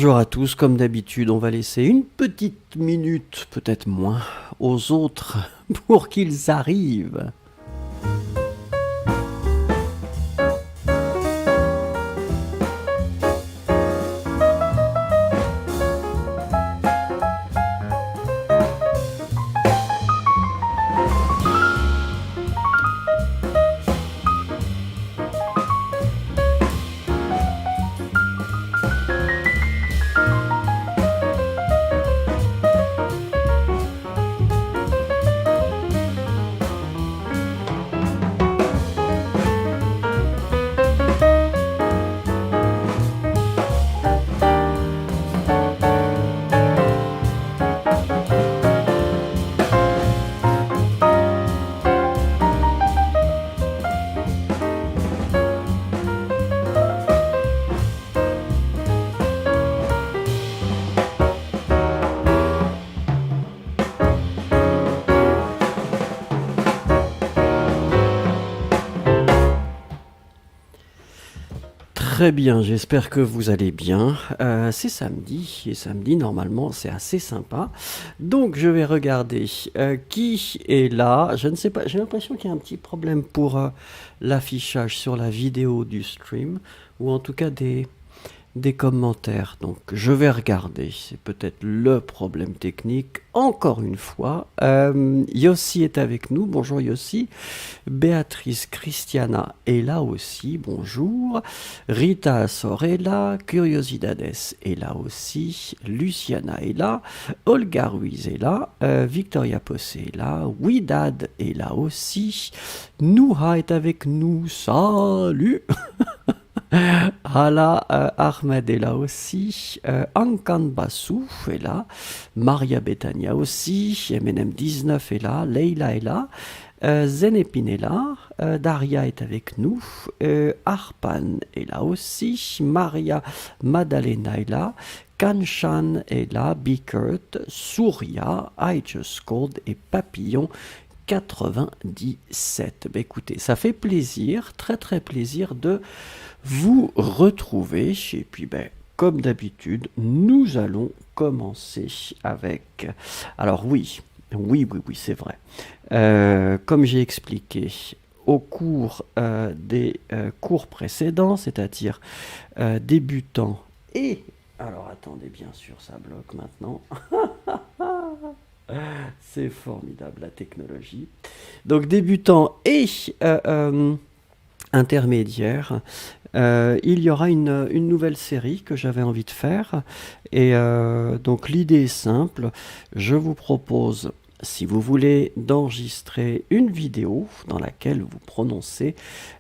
Bonjour à tous, comme d'habitude, on va laisser une petite minute, peut-être moins, aux autres pour qu'ils arrivent. Très bien, j'espère que vous allez bien. C'est samedi, et samedi, normalement, c'est assez sympa. Donc, je vais regarder qui est là. Je ne sais pas, j'ai l'impression qu'il y a un petit problème pour l'affichage sur la vidéo du stream, ou en tout cas des commentaires. Donc, je vais regarder. C'est peut-être le problème technique. Encore une fois, Yossi est avec nous. Bonjour Yossi. Béatrice Christiana est là aussi. Bonjour. Rita Assor est là. Curiosidades est là aussi. Luciana est là. Olga Ruiz est là. Victoria Possé est là. Widad est là aussi. Nouha est avec nous. Salut. Hala Ahmed est là aussi, Ankan Bassou est là, Maria Betania aussi, MNM19 est là, Leila est là, Zenepin est là, Daria est avec nous, Arpan est là aussi, Maria Madalena est là, Kanchan est là, Bickert, Surya, I Just Called et Papillon 97. Ben écoutez, ça fait plaisir, très très plaisir de vous retrouver. Et puis, ben, comme d'habitude, nous allons commencer avec... Alors oui, c'est vrai. Comme j'ai expliqué au cours des cours précédents, c'est-à-dire débutants et... Alors attendez, bien sûr, ça bloque maintenant. C'est formidable, la technologie. Donc débutant et intermédiaire, il y aura une nouvelle série que j'avais envie de faire. Et donc l'idée est simple. Je vous propose, si vous voulez, d'enregistrer une vidéo dans laquelle vous prononcez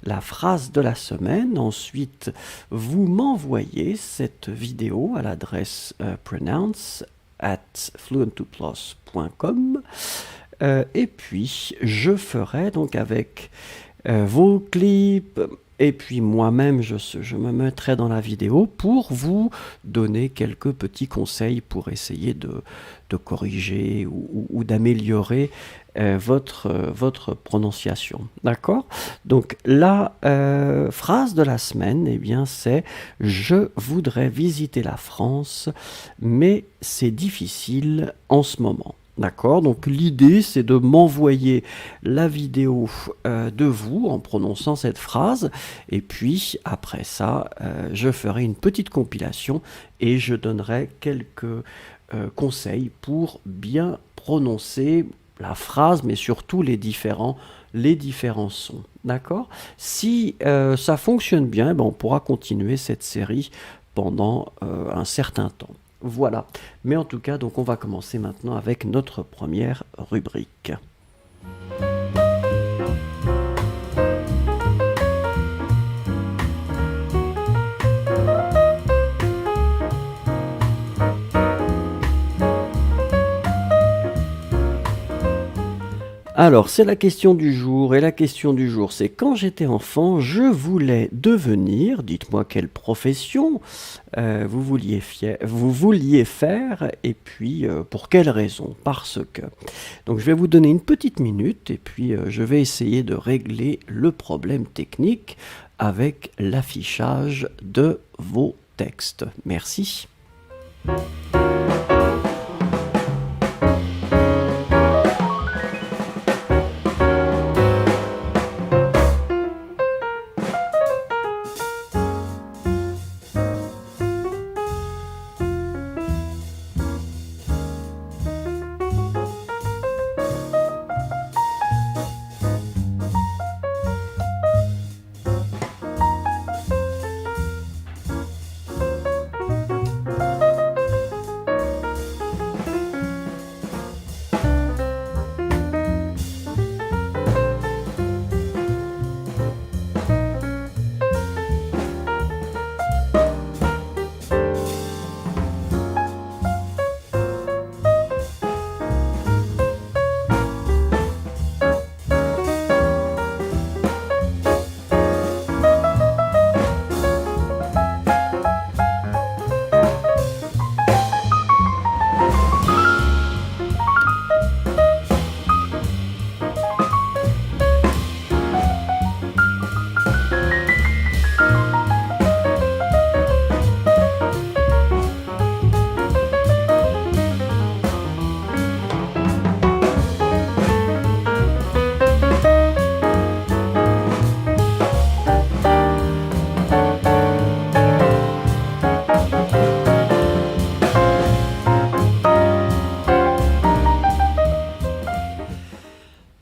la phrase de la semaine. Ensuite, vous m'envoyez cette vidéo à l'adresse pronounce@fluent2plus.com et puis je ferai donc avec vos clips et puis moi-même je me mettrai dans la vidéo pour vous donner quelques petits conseils pour essayer de corriger ou d'améliorer votre prononciation. D'accord? Donc la phrase de la semaine, eh bien c'est « Je voudrais visiter la France, mais c'est difficile en ce moment ». D'accord, donc l'idée c'est de m'envoyer la vidéo de vous en prononçant cette phrase et puis après ça je ferai une petite compilation et je donnerai quelques conseils pour bien prononcer la phrase mais surtout les différents sons. D'accord, si ça fonctionne bien, ben, on pourra continuer cette série pendant un certain temps. Voilà, mais en tout cas, donc on va commencer maintenant avec notre première rubrique. Alors, c'est la question du jour, et la question du jour, c'est quand j'étais enfant, je voulais devenir, dites-moi quelle profession vous vouliez faire, et puis pour quelle raison, parce que. Donc je vais vous donner une petite minute, et puis je vais essayer de régler le problème technique avec l'affichage de vos textes. Merci.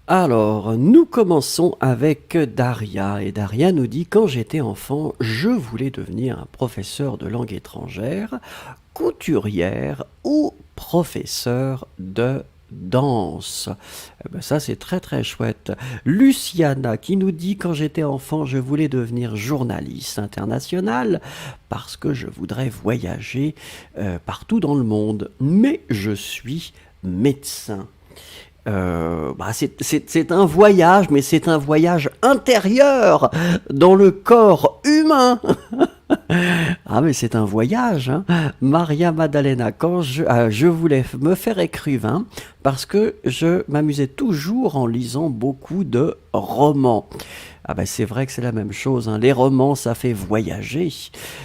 Alors, nous commençons avec Daria. Et Daria nous dit: quand j'étais enfant, je voulais devenir un professeur de langue étrangère, couturière ou professeur de danse. Eh ben ça, c'est très très chouette. Luciana qui nous dit: quand j'étais enfant, je voulais devenir journaliste international parce que je voudrais voyager partout dans le monde. Mais je suis médecin. C'est un voyage, mais c'est un voyage intérieur dans le corps humain. Ah, mais c'est un voyage, hein. Maria Maddalena, quand je voulais me faire écrivain parce que je m'amusais toujours en lisant beaucoup de romans. Ah ben c'est vrai que c'est la même chose, hein. Les romans, ça fait voyager.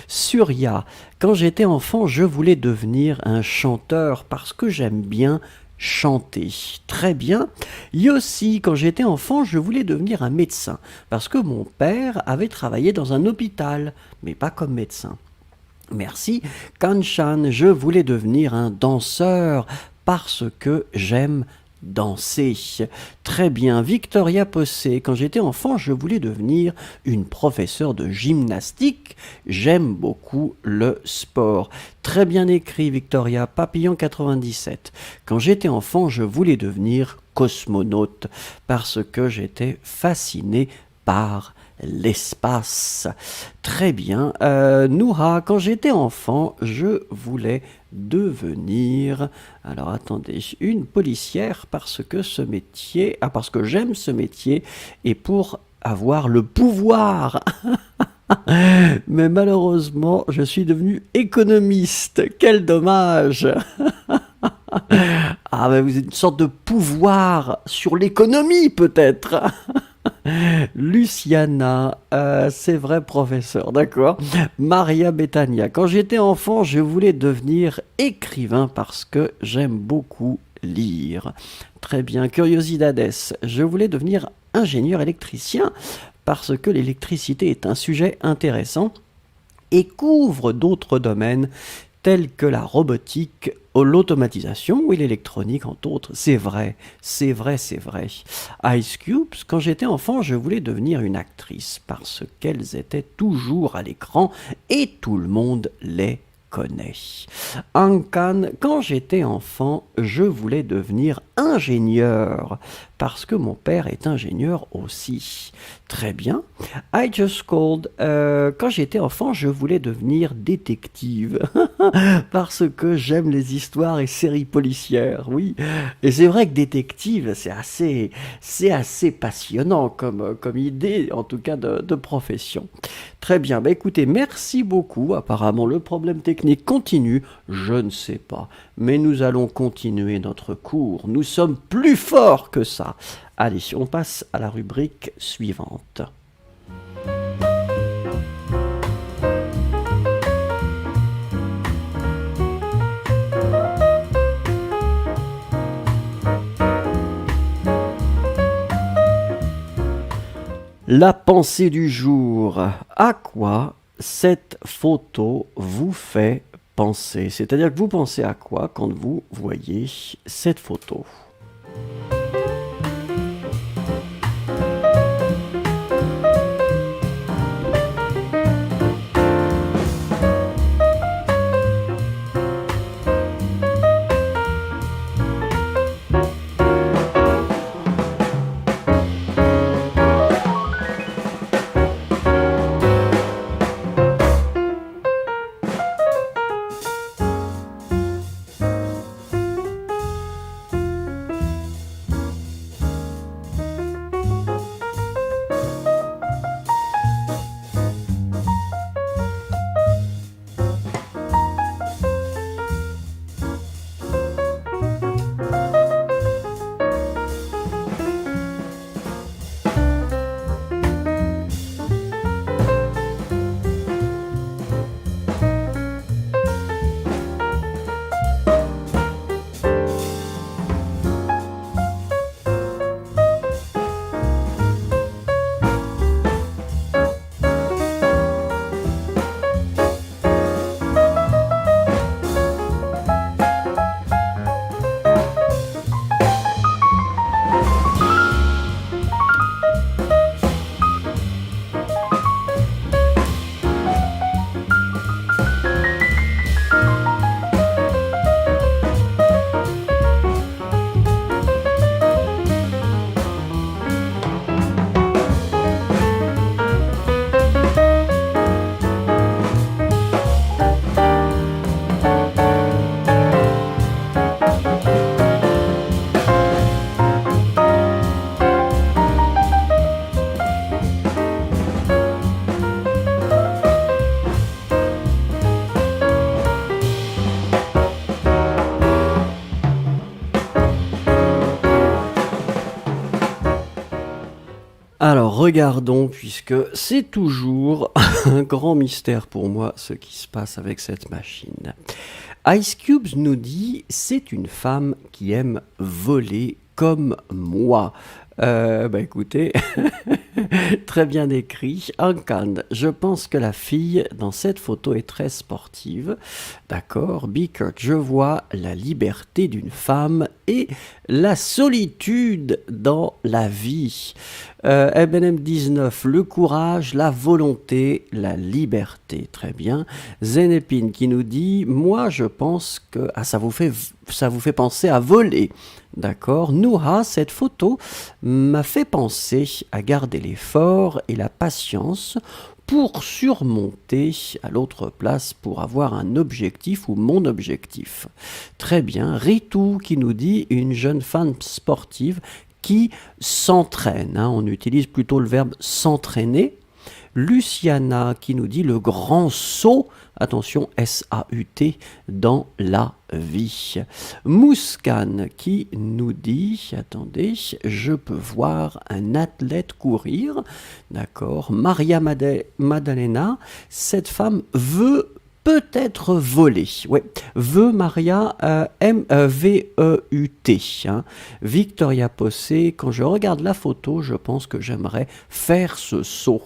Surya, quand j'étais enfant, je voulais devenir un chanteur parce que j'aime bien chanter. Très bien. Yossi, quand j'étais enfant, je voulais devenir un médecin parce que mon père avait travaillé dans un hôpital, mais pas comme médecin. Merci. Kanchan, je voulais devenir un danseur parce que j'aime danser. Très bien. Victoria Possé, quand j'étais enfant, je voulais devenir une professeure de gymnastique. J'aime beaucoup le sport. Très bien écrit, Victoria. Papillon 97. Quand j'étais enfant, je voulais devenir cosmonaute parce que j'étais fasciné par l'espace. Très bien. Noura, quand j'étais enfant, je voulais devenir, alors attendez, une policière parce que ce métier, parce que j'aime ce métier et pour avoir le pouvoir. Mais malheureusement, je suis devenu économiste. Quel dommage. Ah, mais vous êtes une sorte de pouvoir sur l'économie, peut-être. Luciana, c'est vrai, professeur, d'accord. Maria Betania, quand j'étais enfant, je voulais devenir écrivain parce que j'aime beaucoup lire. Très bien. Curiosidades, je voulais devenir ingénieur électricien parce que l'électricité est un sujet intéressant et couvre d'autres domaines tels que la robotique, l'automatisation ou l'électronique, entre autres. C'est vrai, c'est vrai, c'est vrai. Ice Cube, quand j'étais enfant, je voulais devenir une actrice parce qu'elles étaient toujours à l'écran et tout le monde les connaît. Ankan, quand j'étais enfant, je voulais devenir ingénieur parce que mon père est ingénieur aussi. Très bien. I just called. Quand j'étais enfant, je voulais devenir détective parce que j'aime les histoires et séries policières. Oui. Et c'est vrai que détective, c'est assez passionnant comme idée, en tout cas de profession. Très bien. Bah, écoutez, merci beaucoup. Apparemment, le problème technique continue. Je ne sais pas. Mais nous allons continuer notre cours. Nous sommes plus forts que ça. Allez, on passe à la rubrique suivante. La pensée du jour. À quoi cette photo vous fait penser? C'est-à-dire que vous pensez à quoi quand vous voyez cette photo? Alors regardons, puisque c'est toujours un grand mystère pour moi ce qui se passe avec cette machine. Ice Cubes nous dit: c'est une femme qui aime voler comme moi. Écoutez, très bien écrit. Ankan, je pense que la fille dans cette photo est très sportive. D'accord. Bickert, je vois la liberté d'une femme et la solitude dans la vie. MNM 19, le courage, la volonté, la liberté. Très bien. Zenepine qui nous dit: moi je pense que ça vous fait penser à voler. D'accord. Nouha, cette photo m'a fait penser à garder l'effort et la patience pour surmonter à l'autre place, pour avoir un objectif ou mon objectif. Très bien. Ritu qui nous dit: une jeune femme sportive qui s'entraîne. On utilise plutôt le verbe s'entraîner. Luciana qui nous dit: le grand saut, attention, S-A-U-T, dans la vie. Mouskan qui nous dit: attendez, je peux voir un athlète courir. D'accord. Maria Maddalena, cette femme veut peut-être voler. Ouais. Veut Maria, M-V-E-U-T. Victoria Possé, quand je regarde la photo, je pense que j'aimerais faire ce saut.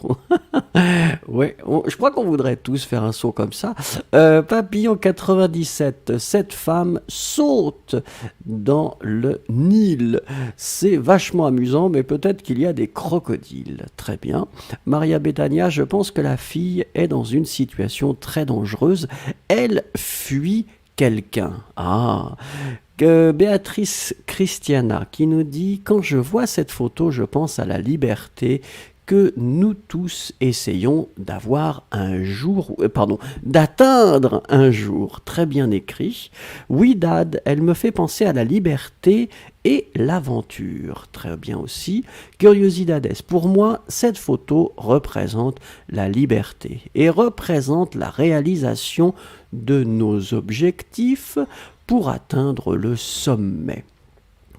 Ouais, je crois qu'on voudrait tous faire un saut comme ça. Papillon 97, cette femme saute dans le Nil. C'est vachement amusant, mais peut-être qu'il y a des crocodiles. Très bien. Maria Betania, je pense que la fille est dans une situation très dangereuse. Elle fuit quelqu'un. Béatrice Christiana qui nous dit: quand je vois cette photo, je pense à la liberté que nous tous essayons d'atteindre un jour. Très bien écrit. Oui, Dad, elle me fait penser à la liberté et l'aventure. Très bien aussi. Curiosidades. Pour moi, cette photo représente la liberté et représente la réalisation de nos objectifs pour atteindre le sommet.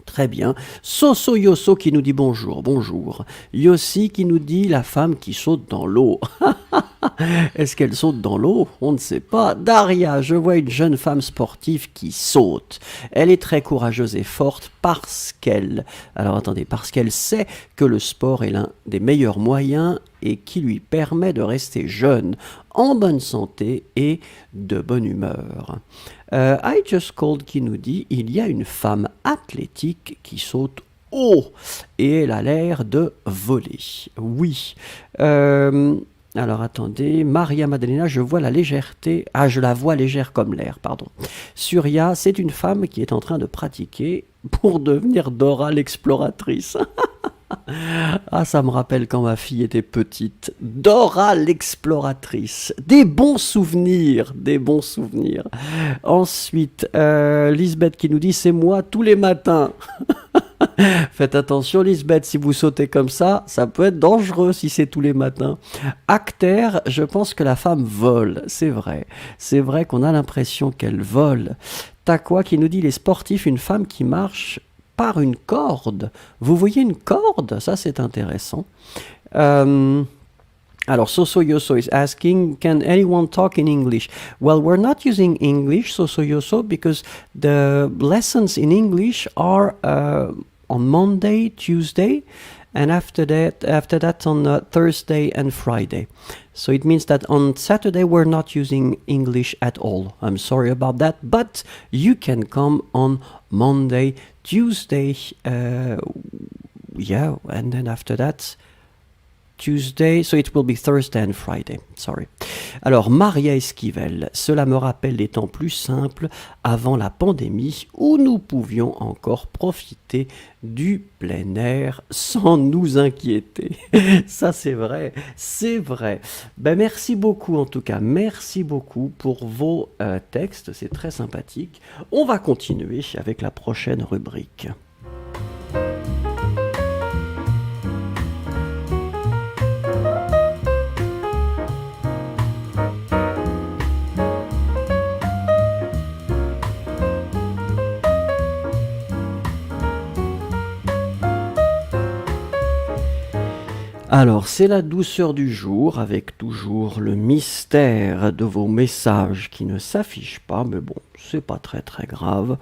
Très bien. Soso Yoso qui nous dit bonjour, bonjour. Yossi qui nous dit la femme qui saute dans l'eau. Est-ce qu'elle saute dans l'eau? On ne sait pas. Daria, je vois une jeune femme sportive qui saute. Elle est très courageuse et forte parce qu'elle... Alors attendez, parce qu'elle sait que le sport est l'un des meilleurs moyens et qui lui permet de rester jeune, en bonne santé et de bonne humeur. I Just Called qui nous dit, il y a une femme athlétique qui saute haut et elle a l'air de voler. Oui. Alors attendez, Maria Maddalena, je vois la légèreté. Ah, je la vois légère comme l'air, pardon. Surya, c'est une femme qui est en train de pratiquer pour devenir Dora l'exploratrice. Ah, ça me rappelle quand ma fille était petite. Dora l'exploratrice. Des bons souvenirs, des bons souvenirs. Ensuite, Lisbeth qui nous dit, c'est moi tous les matins. Faites attention Lisbeth, si vous sautez comme ça peut être dangereux si c'est tous les matins. Acteur, je pense que la femme vole, c'est vrai. C'est vrai qu'on a l'impression qu'elle vole. Takwa qui nous dit, les sportifs, une femme qui marche par une corde. Vous voyez une corde? Ça c'est intéressant. Alors, Soso Yoso is asking, can anyone talk in English? Well, we're not using English, Soso Yoso, because the lessons in English are on Monday, Tuesday, and after that on Thursday and Friday. So it means that on Saturday we're not using English at all. I'm sorry about that, but you can come on Monday, Tuesday, and then after that, Tuesday, so it will be Thursday and Friday, sorry. Alors, Maria Esquivel, cela me rappelle les temps plus simples avant la pandémie où nous pouvions encore profiter du plein air sans nous inquiéter. Ça, c'est vrai, c'est vrai. Ben, merci beaucoup en tout cas, merci beaucoup pour vos textes, c'est très sympathique. On va continuer avec la prochaine rubrique. Alors, c'est la douceur du jour, avec toujours le mystère de vos messages qui ne s'affichent pas, mais bon, c'est pas très très grave.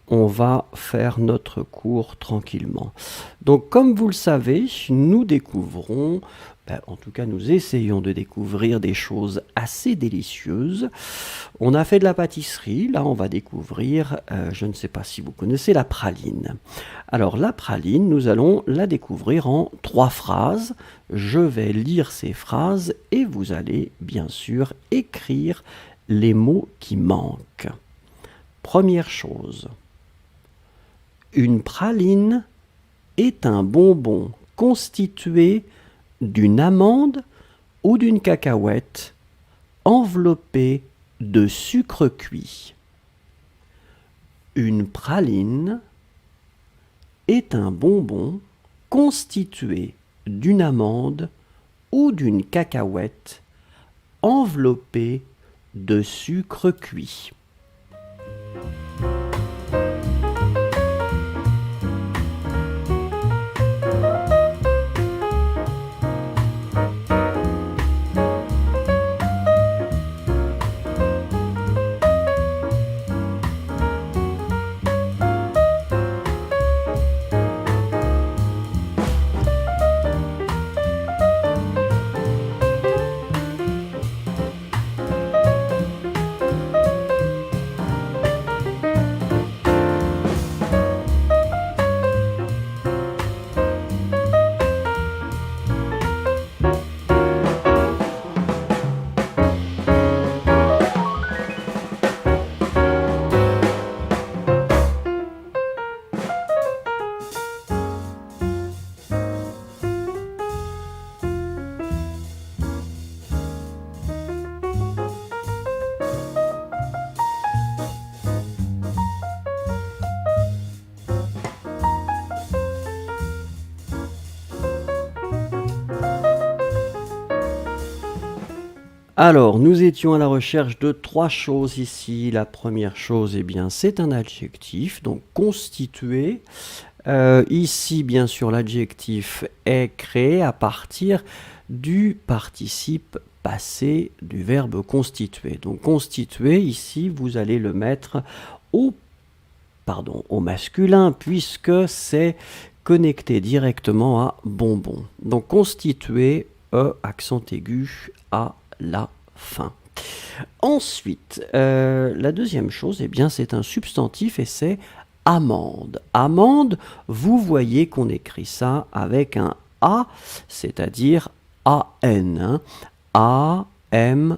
On va faire notre cours tranquillement. Donc, comme vous le savez, nous découvrons, en tout cas nous essayons de découvrir des choses assez délicieuses. On a fait de la pâtisserie, là on va découvrir, je ne sais pas si vous connaissez la praline. Alors la praline, nous allons la découvrir en 3 phrases. Je vais lire ces phrases et vous allez bien sûr écrire les mots qui manquent. Première chose. Une praline est un bonbon constitué d'une amande ou d'une cacahuète enveloppée de sucre cuit. Une praline est un bonbon constitué d'une amande ou d'une cacahuète enveloppée de sucre cuit. Alors, nous étions à la recherche de 3 choses ici. La première chose, eh bien, c'est un adjectif, donc constitué. Ici, bien sûr, l'adjectif est créé à partir du participe passé du verbe constituer. Donc constituer, ici, vous allez le mettre au masculin, puisque c'est connecté directement à bonbon. Donc constituer, accent aigu à la fin. Ensuite, la deuxième chose, eh bien, c'est un substantif et c'est amande. Amande, vous voyez qu'on écrit ça avec un A, c'est-à-dire A-N. Hein. A-M-A-N-D-E.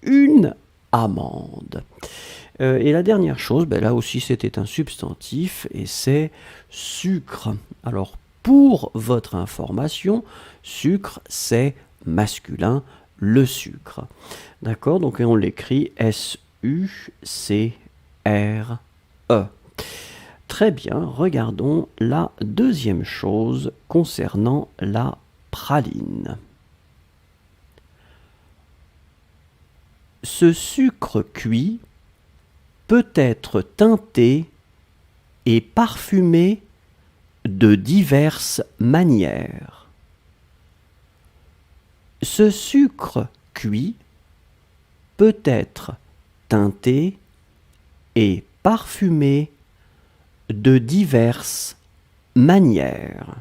Une amande. Et la dernière chose, ben là aussi c'était un substantif et c'est sucre. Alors pour votre information, sucre c'est masculin, le sucre. D'accord? Donc on l'écrit S-U-C-R-E. Très bien, regardons la deuxième chose concernant la praline. Ce sucre cuit peut être teinté et parfumé de diverses manières. Ce sucre cuit peut être teinté et parfumé de diverses manières.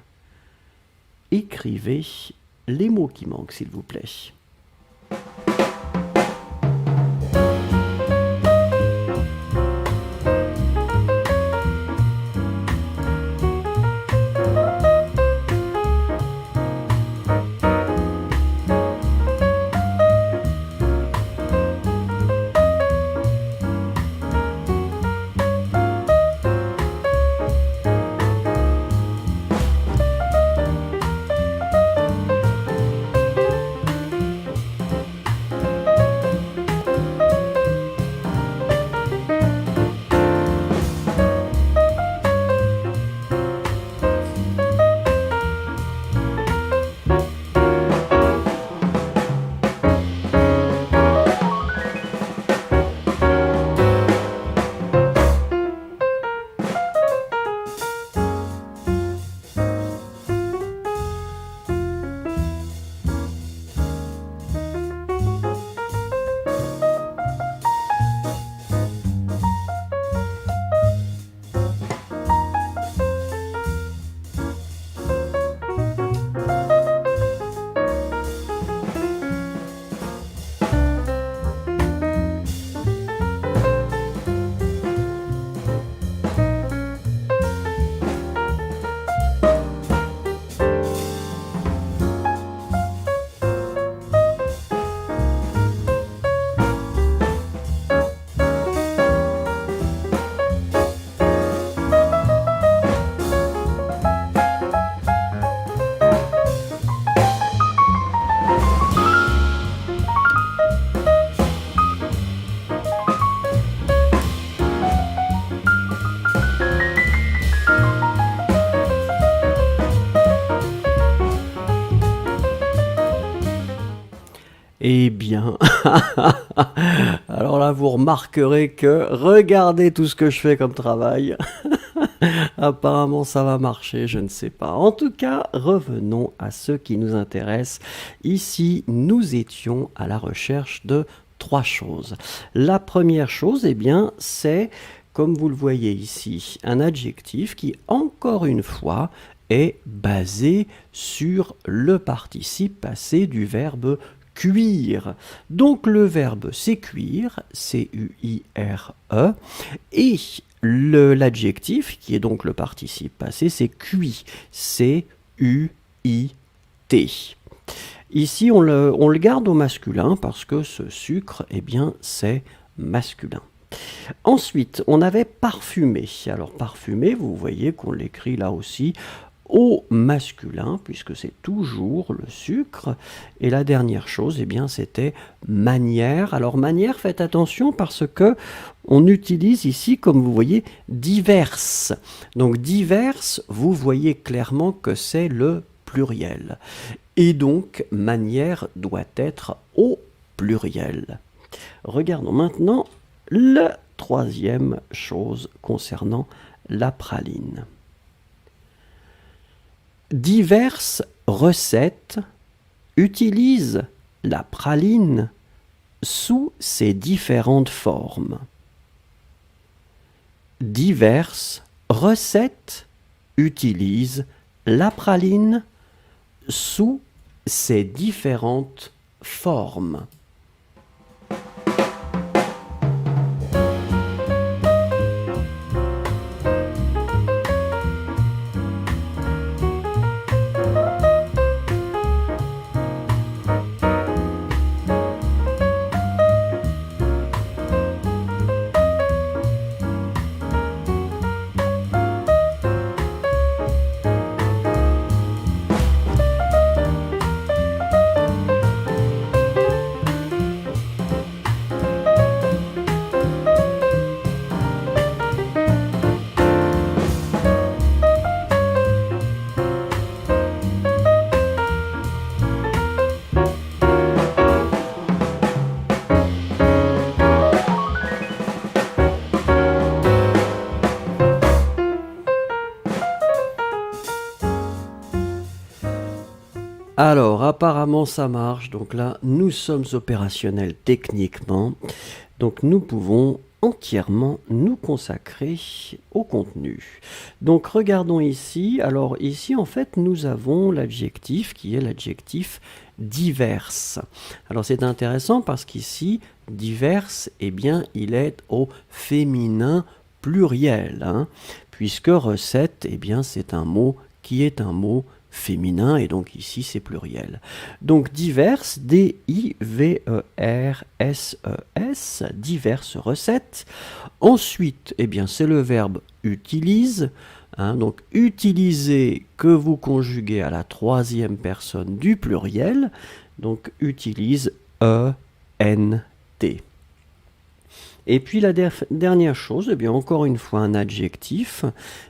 Écrivez les mots qui manquent, s'il vous plaît. Eh bien, alors là, vous remarquerez que regardez tout ce que je fais comme travail. Apparemment, ça va marcher, je ne sais pas. En tout cas, revenons à ce qui nous intéresse. Ici, nous étions à la recherche de 3 choses. La première chose, eh bien, c'est, comme vous le voyez ici, un adjectif qui, encore une fois, est basé sur le participe passé du verbe cuire. Donc le verbe c'est cuire, C-U-I-R-E, et l'adjectif, qui est donc le participe passé, c'est cuit, C-U-I-T. Ici, on le garde au masculin parce que ce sucre, eh bien, c'est masculin. Ensuite, on avait parfumé. Alors parfumé, vous voyez qu'on l'écrit là aussi au masculin, puisque c'est toujours le sucre. Et la dernière chose, eh bien, c'était manière. Alors manière, faites attention parce que on utilise ici, comme vous voyez, diverses. Donc diverses, vous voyez clairement que c'est le pluriel. Et donc, manière doit être au pluriel. Regardons maintenant la troisième chose concernant la praline. Diverses recettes utilise la praline sous ses différentes formes. Diverses recettes utilisent la praline sous ses différentes formes. Alors, apparemment ça marche, donc là, nous sommes opérationnels techniquement, donc nous pouvons entièrement nous consacrer au contenu. Donc regardons ici, alors ici en fait nous avons l'adjectif qui est l'adjectif diverse. Alors c'est intéressant parce qu'ici, diverse, eh bien il est au féminin pluriel, hein, puisque recette, eh bien c'est un mot qui est un mot féminin, et donc ici c'est pluriel. Donc diverses, D-I-V-E-R-S-E-S, diverses recettes. Ensuite, eh bien c'est le verbe utilise, hein, donc utiliser que vous conjuguez à la troisième personne du pluriel, donc utilise E-N-T. Et puis la dernière chose, eh bien encore une fois un adjectif,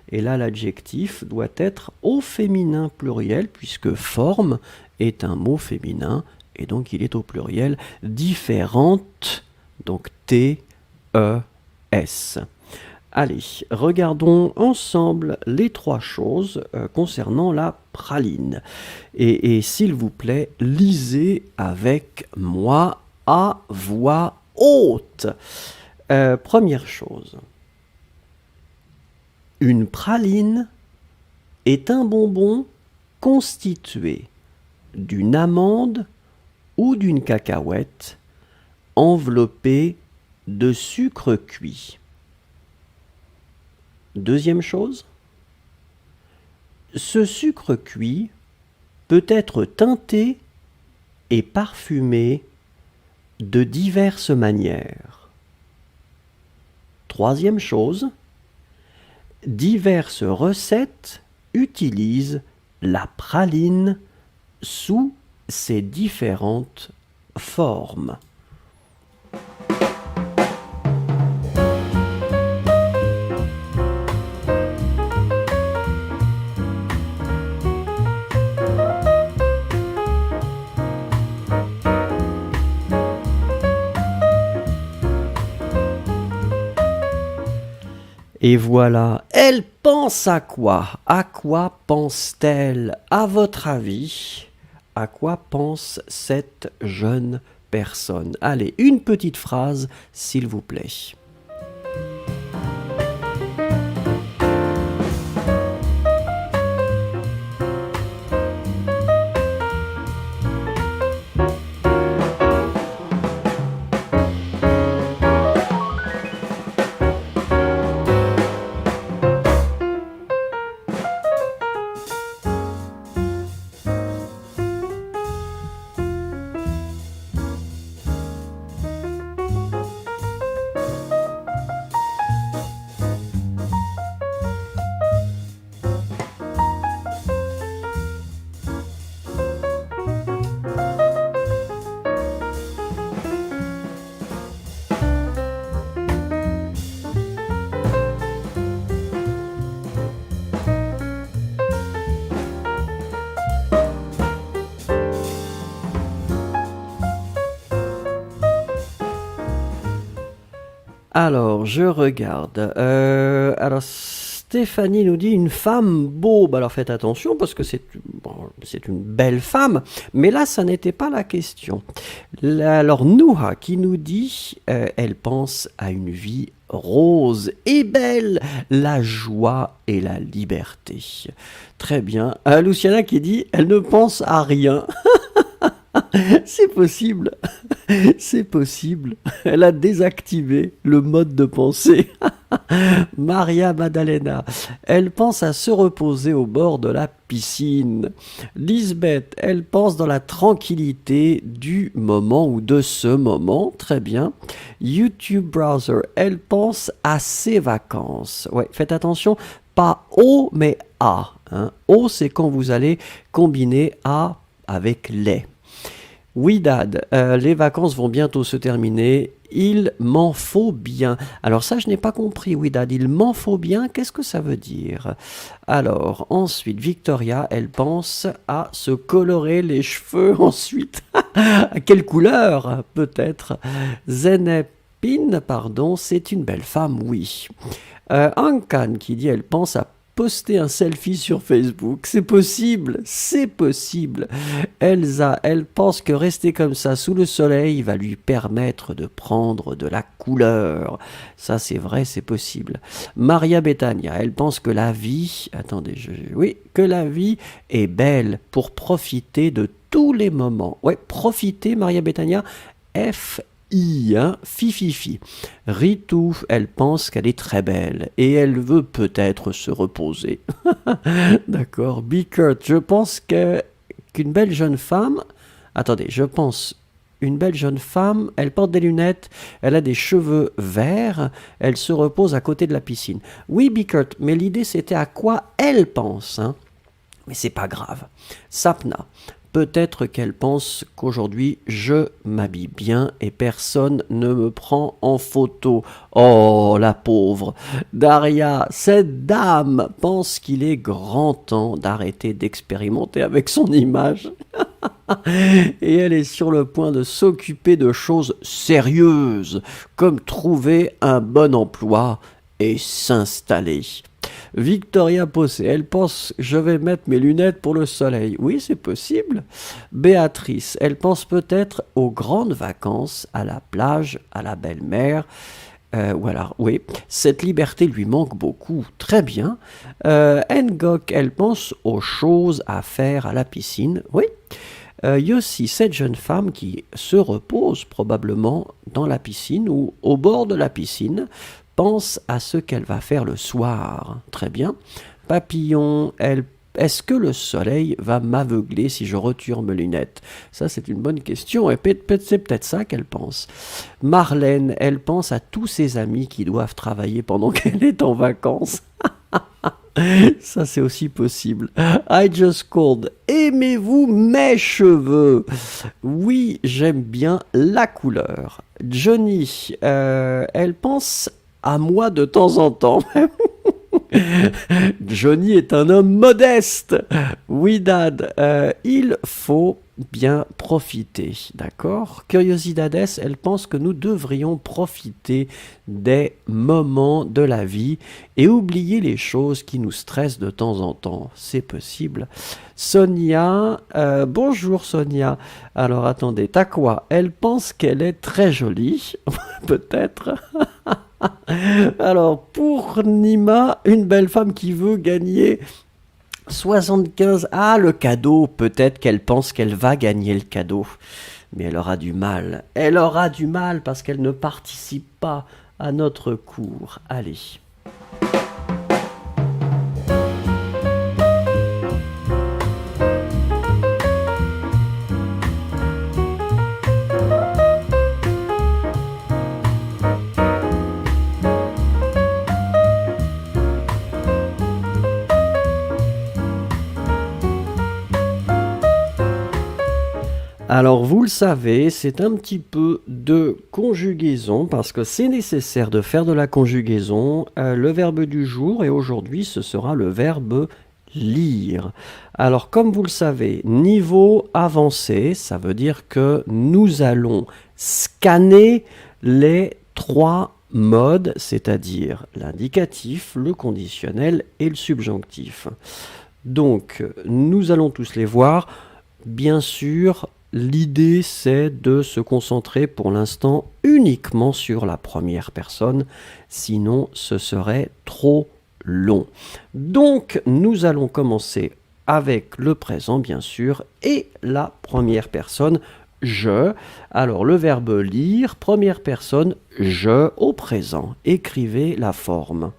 et là l'adjectif doit être au féminin pluriel, puisque forme est un mot féminin, et donc il est au pluriel, différente, donc T-E-S. Allez, regardons ensemble les trois choses concernant la praline. Et s'il vous plaît, lisez avec moi à voix haute. Première chose, une praline est un bonbon constitué d'une amande ou d'une cacahuète enveloppée de sucre cuit. Deuxième chose, ce sucre cuit peut être teinté et parfumé de diverses manières. Troisième chose, diverses recettes utilisent la praline sous ses différentes formes. Et voilà, elle pense à quoi? À quoi pense-t-elle? À votre avis, à quoi pense cette jeune personne? Allez, une petite phrase, s'il vous plaît. Alors, je regarde. Alors, Stéphanie nous dit une femme beau. Bah alors faites attention parce que c'est une belle femme. Mais là, ça n'était pas la question. Alors Nouha qui nous dit elle pense à une vie rose et belle, la joie et la liberté. Très bien. Luciana qui dit elle ne pense à rien. C'est possible, c'est possible. Elle a désactivé le mode de pensée. Maria Maddalena, elle pense à se reposer au bord de la piscine. Lisbeth, elle pense dans la tranquillité du moment ou de ce moment. Très bien. YouTube Browser, elle pense à ses vacances. Ouais, faites attention, pas au, mais à. Hein. Au, c'est quand vous allez combiner à avec les. Oui, Dad, les vacances vont bientôt se terminer. Il m'en faut bien. Alors ça, je n'ai pas compris. Oui, Dad, il m'en faut bien. Qu'est-ce que ça veut dire? Alors, ensuite, Victoria, elle pense à se colorer les cheveux. Ensuite, à quelle couleur? Peut-être. Zenepin, pardon, c'est une belle femme, oui. Ankan qui dit, elle pense à poster un selfie sur Facebook. C'est possible, c'est possible. Elsa, elle pense que rester comme ça sous le soleil va lui permettre de prendre de la couleur. Ça, c'est vrai, c'est possible. Maria Bethania, elle pense que la vie... Attendez, oui, que la vie est belle pour profiter de tous les moments. Ouais, profiter, Maria Bethania, Hein, Fififi. Ritou, elle pense qu'elle est très belle et elle veut peut-être se reposer. D'accord. Bickert, je pense qu'une belle jeune femme... Attendez, je pense une belle jeune femme, elle porte des lunettes, elle a des cheveux verts, elle se repose à côté de la piscine. Oui, Bickert, mais l'idée c'était à quoi elle pense. Hein. Mais c'est pas grave. Sapna. Peut-être qu'elle pense qu'aujourd'hui je m'habille bien et personne ne me prend en photo. Oh, la pauvre. Daria, cette dame pense qu'il est grand temps d'arrêter d'expérimenter avec son image. Et elle est sur le point de s'occuper de choses sérieuses, comme trouver un bon emploi et s'installer. Victoria Possé, elle pense je vais mettre mes lunettes pour le soleil. Oui, c'est possible. Béatrice, elle pense peut-être aux grandes vacances, à la plage, à la belle-mère. Voilà, oui, cette liberté lui manque beaucoup. Très bien. Ngok, elle pense aux choses à faire à la piscine. Oui. Yossi, cette jeune femme qui se repose probablement dans la piscine ou au bord de la piscine, pense à ce qu'elle va faire le soir. Très bien. Papillon, est-ce que le soleil va m'aveugler si je retire mes lunettes? Ça, c'est une bonne question et c'est peut-être ça qu'elle pense. Marlène, elle pense à tous ses amis qui doivent travailler pendant qu'elle est en vacances. Ça, c'est aussi possible. I just called. Aimez-vous mes cheveux? Oui, j'aime bien la couleur. Johnny, elle pense à moi de temps en temps. Johnny est un homme modeste. Oui, Dad, il faut bien profiter, d'accord? Curiosidades, elle pense que nous devrions profiter des moments de la vie et oublier les choses qui nous stressent de temps en temps. C'est possible. Sonia, bonjour Sonia. Alors attendez, t'as quoi? Elle pense qu'elle est très jolie, peut-être. Alors, pour Nima, une belle femme qui veut gagner 75... Ah, le cadeau, peut-être qu'elle pense qu'elle va gagner le cadeau. Mais elle aura du mal. Elle aura du mal parce qu'elle ne participe pas à notre cours. Allez. Alors vous le savez, c'est un petit peu de conjugaison parce que c'est nécessaire de faire de la conjugaison. Le verbe du jour et aujourd'hui ce sera le verbe lire. Alors comme vous le savez, niveau avancé, ça veut dire que nous allons scanner les 3 modes, c'est-à-dire l'indicatif, le conditionnel et le subjonctif. Donc, nous allons tous les voir. Bien sûr, l'idée, c'est de se concentrer pour l'instant uniquement sur la première personne, sinon ce serait trop long. Donc, nous allons commencer avec le présent, bien sûr, et la première personne, je. Alors, le verbe lire, première personne, je, au présent. Écrivez la forme.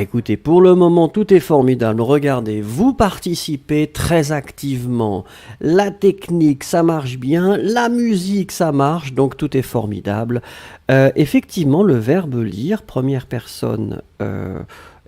Écoutez, pour le moment, tout est formidable. Regardez, vous participez très activement. La technique, ça marche bien. La musique, ça marche. Donc, tout est formidable. Effectivement, le verbe lire, première personne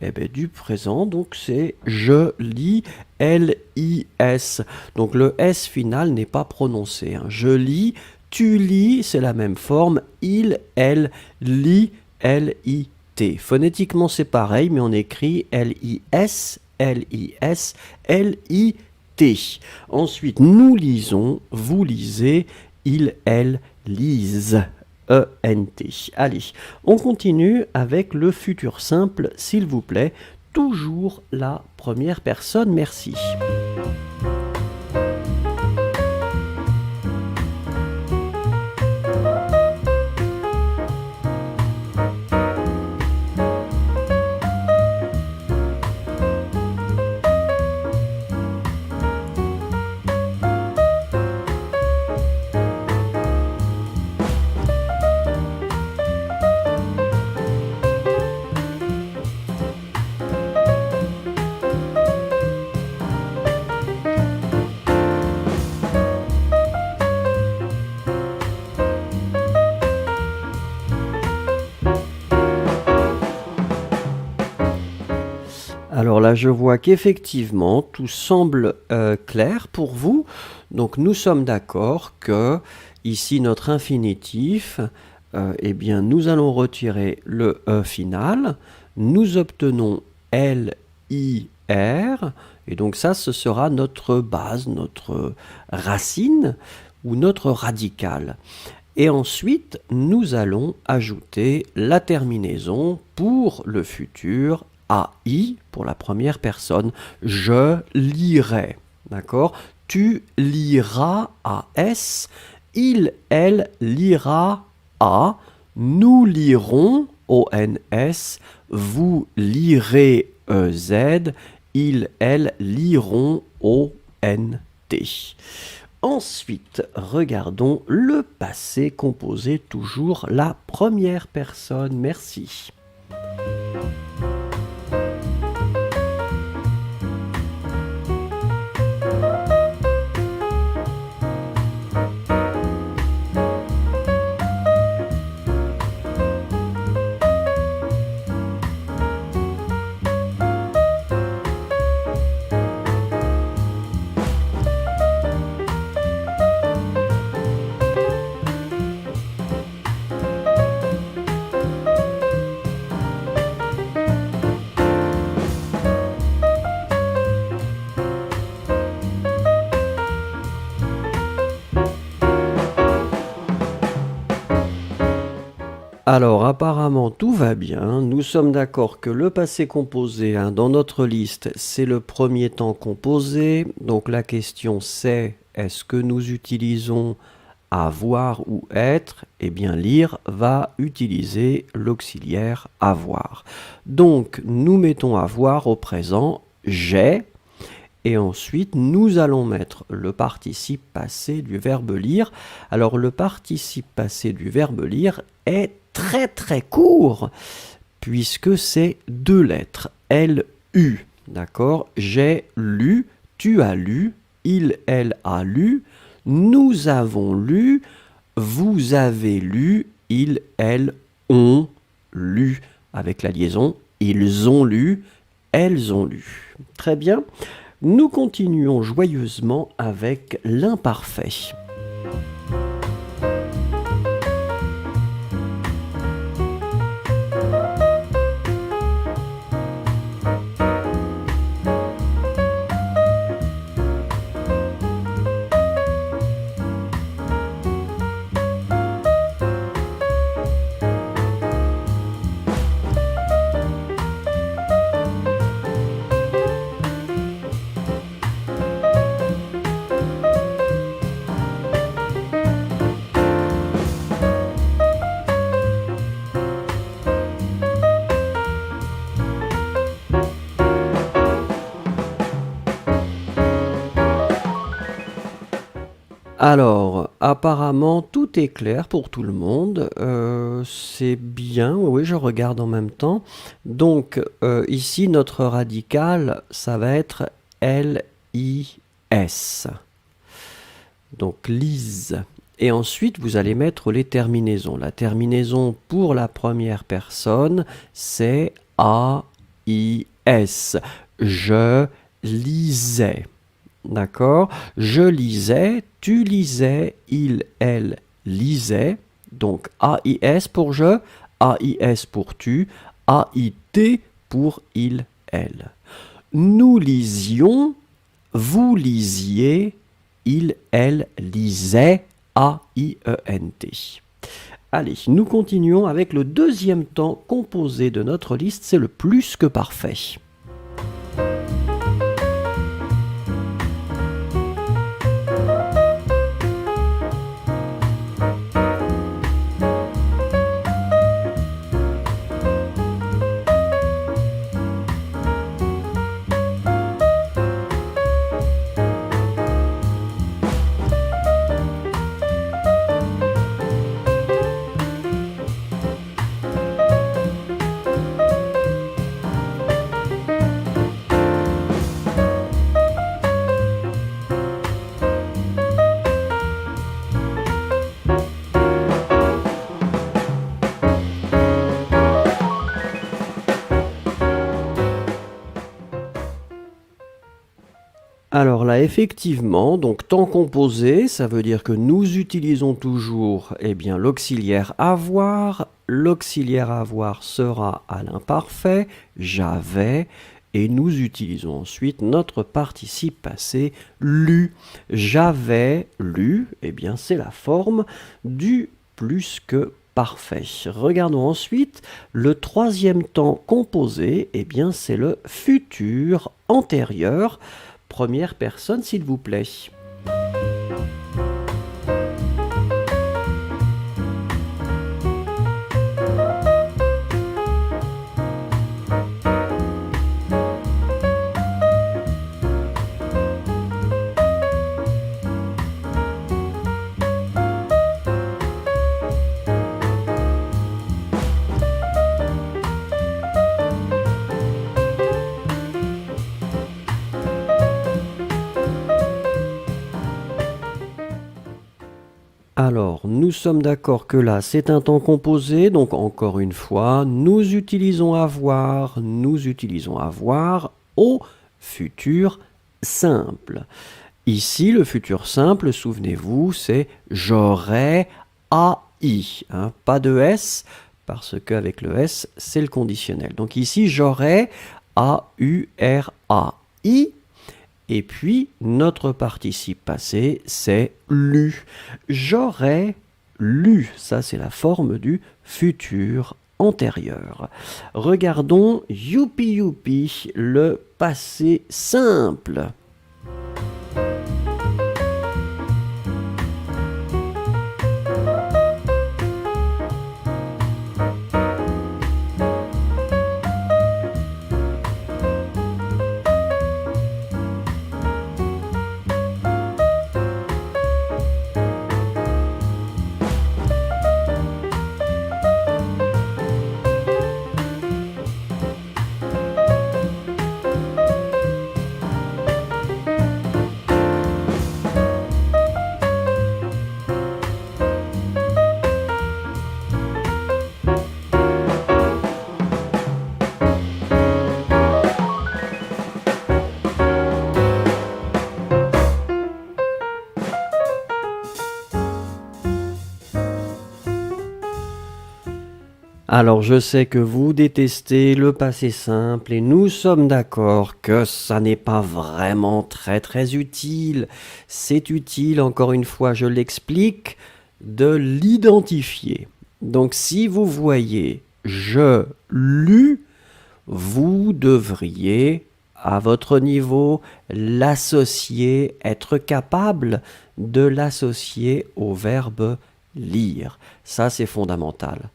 du présent, donc c'est je lis, L-I-S. Donc, le S final n'est pas prononcé. Hein. Je lis, tu lis, c'est la même forme. Il, elle, lit, L-I-S. Phonétiquement, c'est pareil, mais on écrit L-I-S, L-I-S, L-I-T. Ensuite, nous lisons, vous lisez, il, elle, lisent, E-N-T. Allez, on continue avec le futur simple, s'il vous plaît. Toujours la première personne, merci. Alors là, je vois qu'effectivement, tout semble clair pour vous. Donc, nous sommes d'accord que, ici, notre infinitif, eh bien, nous allons retirer le E final. Nous obtenons L-I-R. Et donc, ça, ce sera notre base, notre racine ou notre radicale. Et ensuite, nous allons ajouter la terminaison pour le futur AI pour la première personne. Je lirai. D'accord? Tu liras AS. Il, elle lira A. Nous lirons ONS. Vous lirez EZ. Il, elle liront ONT. Ensuite, regardons le passé composé, toujours la première personne. Merci. Alors apparemment tout va bien, nous sommes d'accord que le passé composé dans notre liste c'est le premier temps composé, donc la question c'est est-ce que nous utilisons avoir ou être? Eh bien lire va utiliser l'auxiliaire avoir. Donc nous mettons avoir au présent, j'ai, et ensuite nous allons mettre le participe passé du verbe lire. Alors le participe passé du verbe lire est très très court puisque c'est 2 lettres, L-U. D'accord? J'ai lu, tu as lu, il, elle a lu, nous avons lu, vous avez lu, ils, elles ont lu. Avec la liaison, ils ont lu, elles ont lu. Très bien. Nous continuons joyeusement avec l'imparfait. Alors, apparemment, tout est clair pour tout le monde. C'est bien, oui, je regarde en même temps. Donc, ici, notre radical, ça va être L-I-S. Donc, lise. Et ensuite, vous allez mettre les terminaisons. La terminaison pour la première personne, c'est A-I-S. Je lisais. D'accord? Je lisais, tu lisais, il, elle lisait. Donc A-I-S pour je, A-I-S pour tu, A-I-T pour il, elle. Nous lisions, vous lisiez, il, elle lisait, A-I-E-N-T. Allez, nous continuons avec le deuxième temps composé de notre liste, c'est le plus que parfait. Alors là, effectivement, donc temps composé, ça veut dire que nous utilisons toujours l'auxiliaire avoir. L'auxiliaire avoir sera à l'imparfait, j'avais, et nous utilisons ensuite notre participe passé lu. J'avais lu, c'est la forme du plus que parfait. Regardons ensuite le troisième temps composé, c'est le futur antérieur. Première personne, s'il vous plaît. Alors, nous sommes d'accord que là, c'est un temps composé, donc encore une fois, nous utilisons avoir au futur simple. Ici, le futur simple, souvenez-vous, c'est j'aurais AI, pas de S, parce qu'avec le S, c'est le conditionnel. Donc ici, j'aurais A-U-R-A-I. Et puis, notre participe passé, c'est lu. J'aurais lu. Ça, c'est la forme du futur antérieur. Regardons youpi youpi, le passé simple. Alors je sais que vous détestez le passé simple et nous sommes d'accord que ça n'est pas vraiment très utile. C'est utile, encore une fois, je l'explique, de l'identifier. Donc si vous voyez je lus, vous devriez, à votre niveau, l'associer, être capable de l'associer au verbe lire. Ça, c'est fondamental.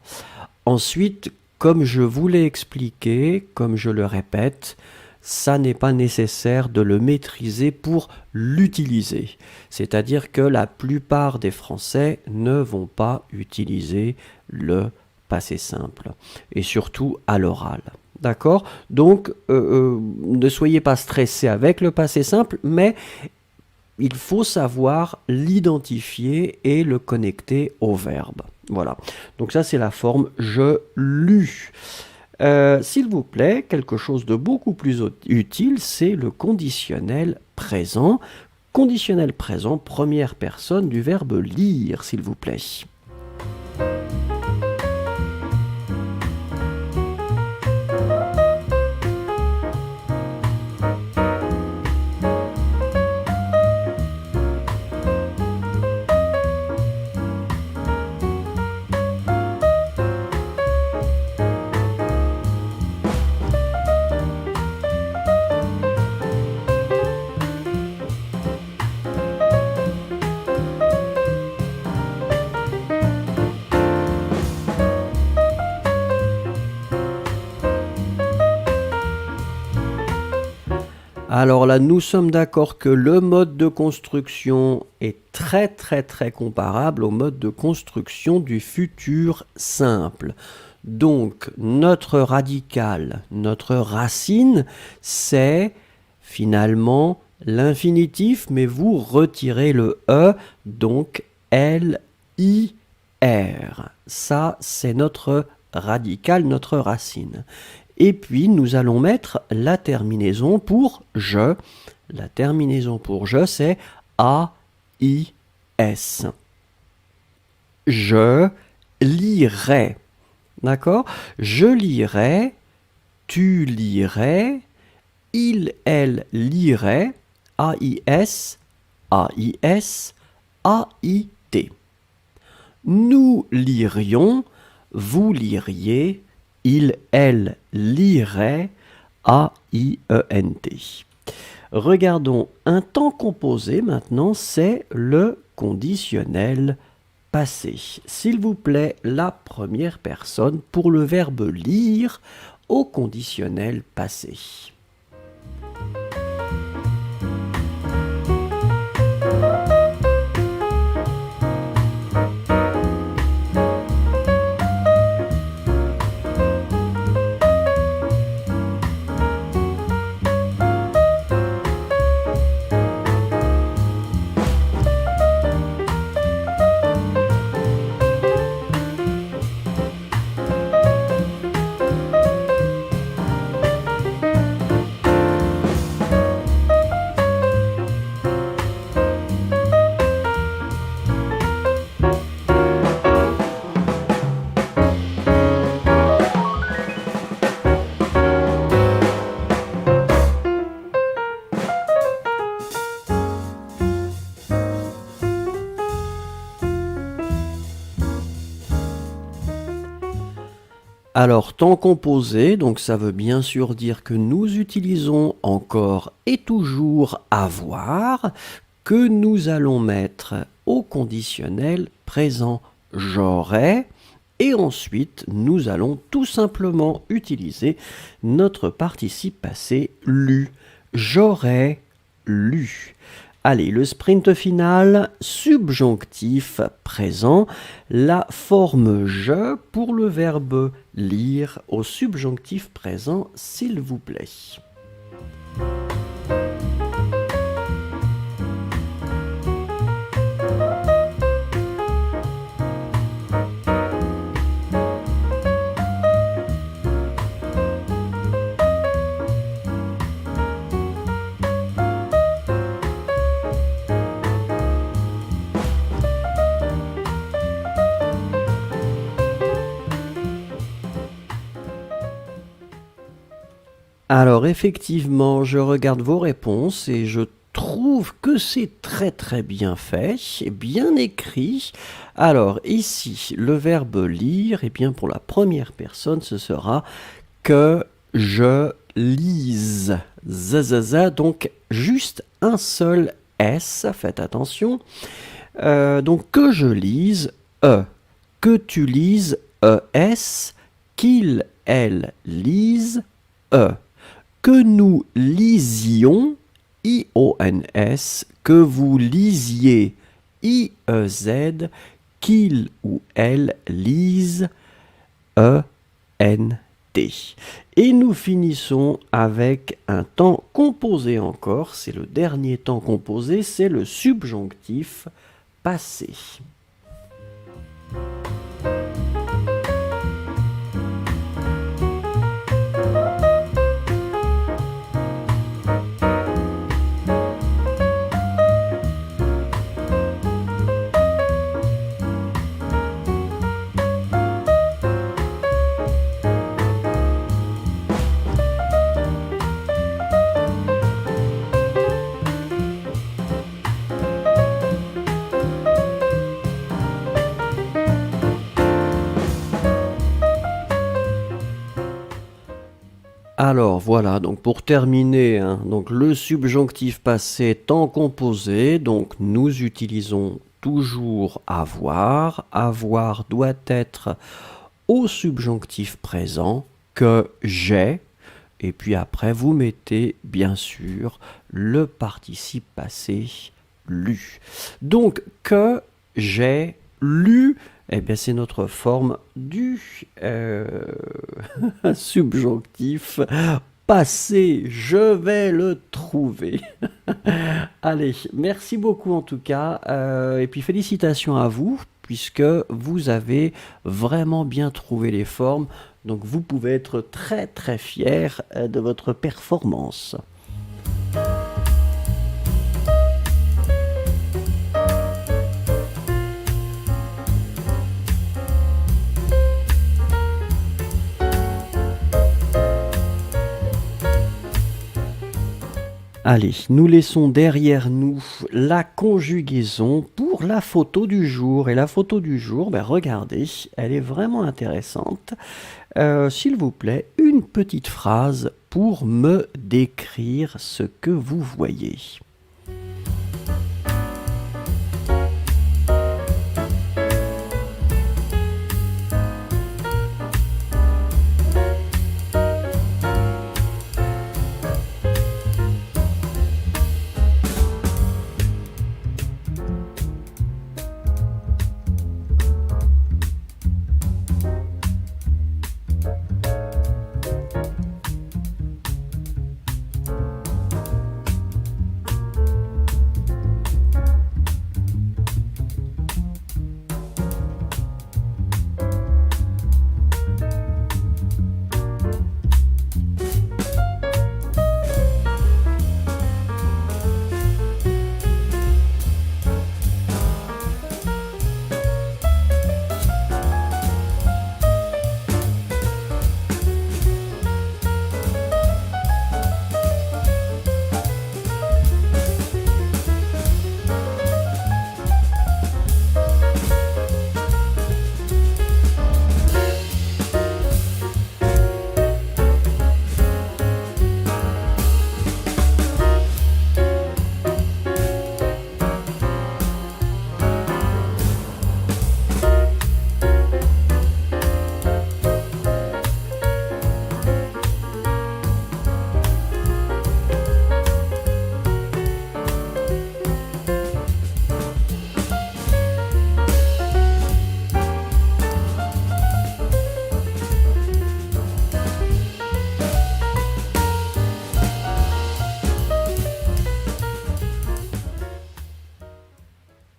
Ensuite, comme je vous l'ai expliqué, comme je le répète, ça n'est pas nécessaire de le maîtriser pour l'utiliser. C'est-à-dire que la plupart des Français ne vont pas utiliser le passé simple, et surtout à l'oral. D'accord? Donc, ne soyez pas stressés avec le passé simple, mais il faut savoir l'identifier et le connecter au verbe. Voilà. Donc ça, c'est la forme je lus. S'il vous plaît, quelque chose de beaucoup plus utile, c'est le conditionnel présent. Conditionnel présent, première personne du verbe lire, s'il vous plaît. Alors là, nous sommes d'accord que le mode de construction est très comparable au mode de construction du futur simple. Donc, notre radical, notre racine, c'est finalement l'infinitif, mais vous retirez le E, donc L-I-R. Ça, c'est notre radical, notre racine. Et puis, nous allons mettre la terminaison pour je. La terminaison pour je, c'est A-I-S. Je lirai. D'accord? Je lirai, tu lirais, il, elle lirait, A-I-S, A-I-S, A-I-T. Nous lirions, vous liriez, il, elle lirait, A-I-E-N-T. Regardons un temps composé maintenant, c'est le conditionnel passé. S'il vous plaît, la première personne pour le verbe lire au conditionnel passé. Alors, temps composé, donc ça veut bien sûr dire que nous utilisons encore et toujours avoir, que nous allons mettre au conditionnel présent j'aurais, et ensuite nous allons tout simplement utiliser notre participe passé lu. J'aurais lu. Allez, le sprint final, subjonctif présent, la forme je pour le verbe lire au subjonctif présent, s'il vous plaît. Alors effectivement, je regarde vos réponses et je trouve que c'est très très bien fait, bien écrit. Alors ici, le verbe lire, et bien pour la première personne, ce sera que je lise. Zazaza, donc juste un seul S, faites attention. Donc que je lise, que tu lises, ES, qu'il, elle lise, E. Que nous lisions, IONS, que vous lisiez, IEZ, qu'il ou elle lise, ENT. Et nous finissons avec un temps composé encore, c'est le dernier temps composé, c'est le subjonctif passé. Alors voilà, donc pour terminer, donc le subjonctif passé temps composé, donc nous utilisons toujours avoir. Avoir doit être au subjonctif présent que j'ai. Et puis après, vous mettez bien sûr le participe passé lu. Donc que j'ai lu, eh bien c'est notre forme du subjonctif passé. Je vais le trouver. Allez, merci beaucoup en tout cas. Et puis félicitations à vous, puisque vous avez vraiment bien trouvé les formes. Donc vous pouvez être très très fier de votre performance. Allez, nous laissons derrière nous la conjugaison pour la photo du jour. Et la photo du jour, ben regardez, elle est vraiment intéressante. S'il vous plaît, une petite phrase pour me décrire ce que vous voyez.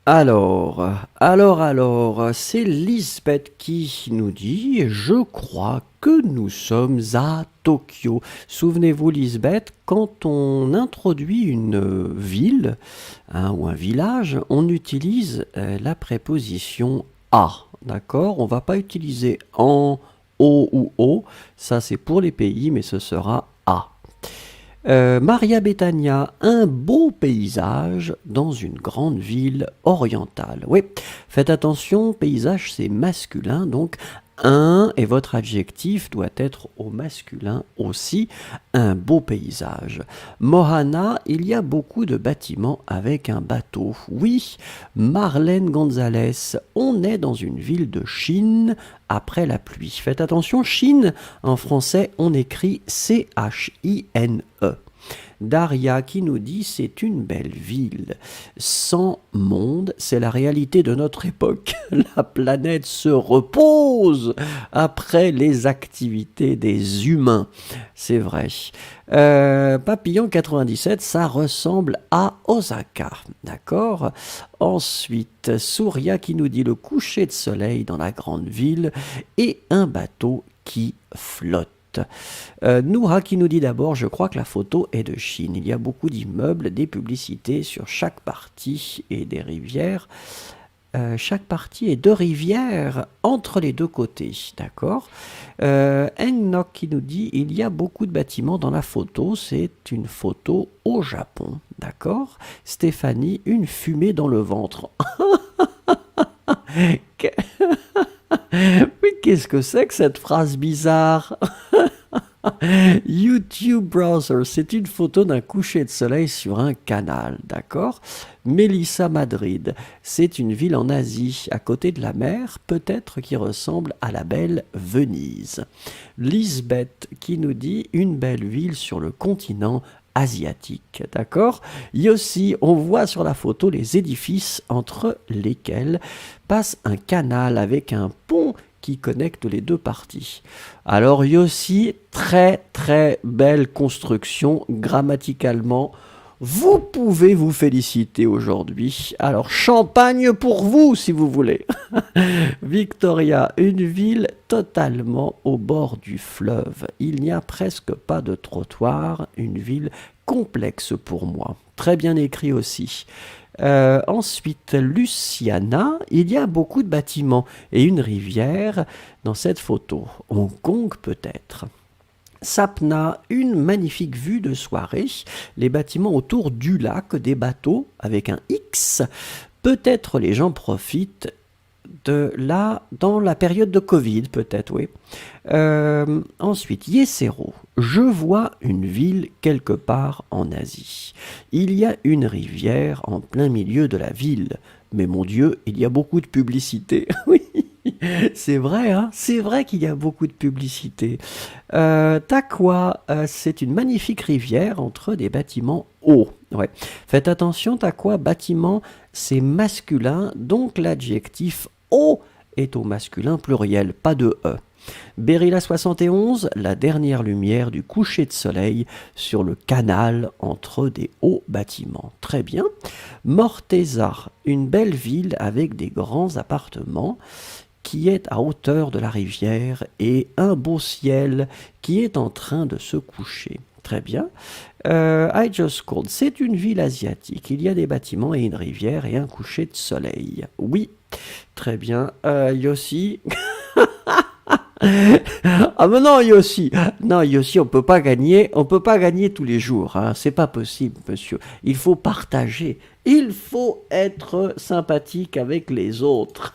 Alors, c'est Lisbeth qui nous dit « Je crois que nous sommes à Tokyo ». Souvenez-vous, Lisbeth, quand on introduit une ville ou un village, on utilise la préposition « à ». D'accord? On ne va pas utiliser « en »,« au » ou « au ». Ça, c'est pour les pays, mais ce sera « à ». Maria Bethania, un beau paysage dans une grande ville orientale. Oui, faites attention, paysage c'est masculin, donc un et votre adjectif doit être au masculin aussi, un beau paysage. Mohana, il y a beaucoup de bâtiments avec un bateau. Oui, Marlène Gonzalez, on est dans une ville de Chine après la pluie. Faites attention, Chine, en français, on écrit C-H-I-N-E. Daria qui nous dit c'est une belle ville. Sans monde, c'est la réalité de notre époque. La planète se repose après les activités des humains. C'est vrai. Papillon 97, ça ressemble à Osaka. D'accord. Ensuite, Souria qui nous dit le coucher de soleil dans la grande ville et un bateau qui flotte. Noura qui nous dit d'abord, je crois que la photo est de Chine. Il y a beaucoup d'immeubles, des publicités sur chaque partie et des rivières. Chaque partie est deux rivières entre les deux côtés, d'accord. Ennok qui nous dit, il y a beaucoup de bâtiments dans la photo, c'est une photo au Japon, d'accord. Stéphanie, une fumée dans le ventre. Mais qu'est-ce que c'est que cette phrase bizarre? YouTube Browser, c'est une photo d'un coucher de soleil sur un canal, d'accord. Mélissa Madrid, c'est une ville en Asie, à côté de la mer, peut-être qui ressemble à la belle Venise. Lisbeth qui nous dit une belle ville sur le continent asiatique, d'accord. Yossi, on voit sur la photo les édifices entre lesquels passe un canal avec un pont qui connecte les deux parties. Alors Yossi, très très belle construction grammaticalement. Vous pouvez vous féliciter aujourd'hui. Alors champagne pour vous si vous voulez. Victoria, une ville totalement au bord du fleuve. Il n'y a presque pas de trottoir. Une ville complexe pour moi. Très bien écrit aussi. Ensuite, Luciana, il y a beaucoup de bâtiments et une rivière dans cette photo. Hong Kong peut-être. Sapna, une magnifique vue de soirée, les bâtiments autour du lac, des bateaux avec un X. Peut-être les gens profitent de là dans la période de Covid, peut-être, oui. Ensuite, Yesero, je vois une ville quelque part en Asie. Il y a une rivière en plein milieu de la ville. Mais mon Dieu, il y a beaucoup de publicité. Oui, c'est vrai, hein, c'est vrai qu'il y a beaucoup de publicité. Takwa, c'est une magnifique rivière entre des bâtiments hauts. Ouais. Faites attention, Takwa, bâtiment, c'est masculin, donc l'adjectif haut est au masculin pluriel, pas de E. Berilla 71, la dernière lumière du coucher de soleil sur le canal entre des hauts bâtiments. Très bien. Morteza, une belle ville avec des grands appartements qui est à hauteur de la rivière et un beau ciel qui est en train de se coucher. Très bien. I Just Called, c'est une ville asiatique. Il y a des bâtiments et une rivière et un coucher de soleil. Oui, très bien. Yossi. Ah mais non Yossi, non Yossi, on peut pas gagner tous les jours, hein. C'est pas possible monsieur. Il faut partager, il faut être sympathique avec les autres.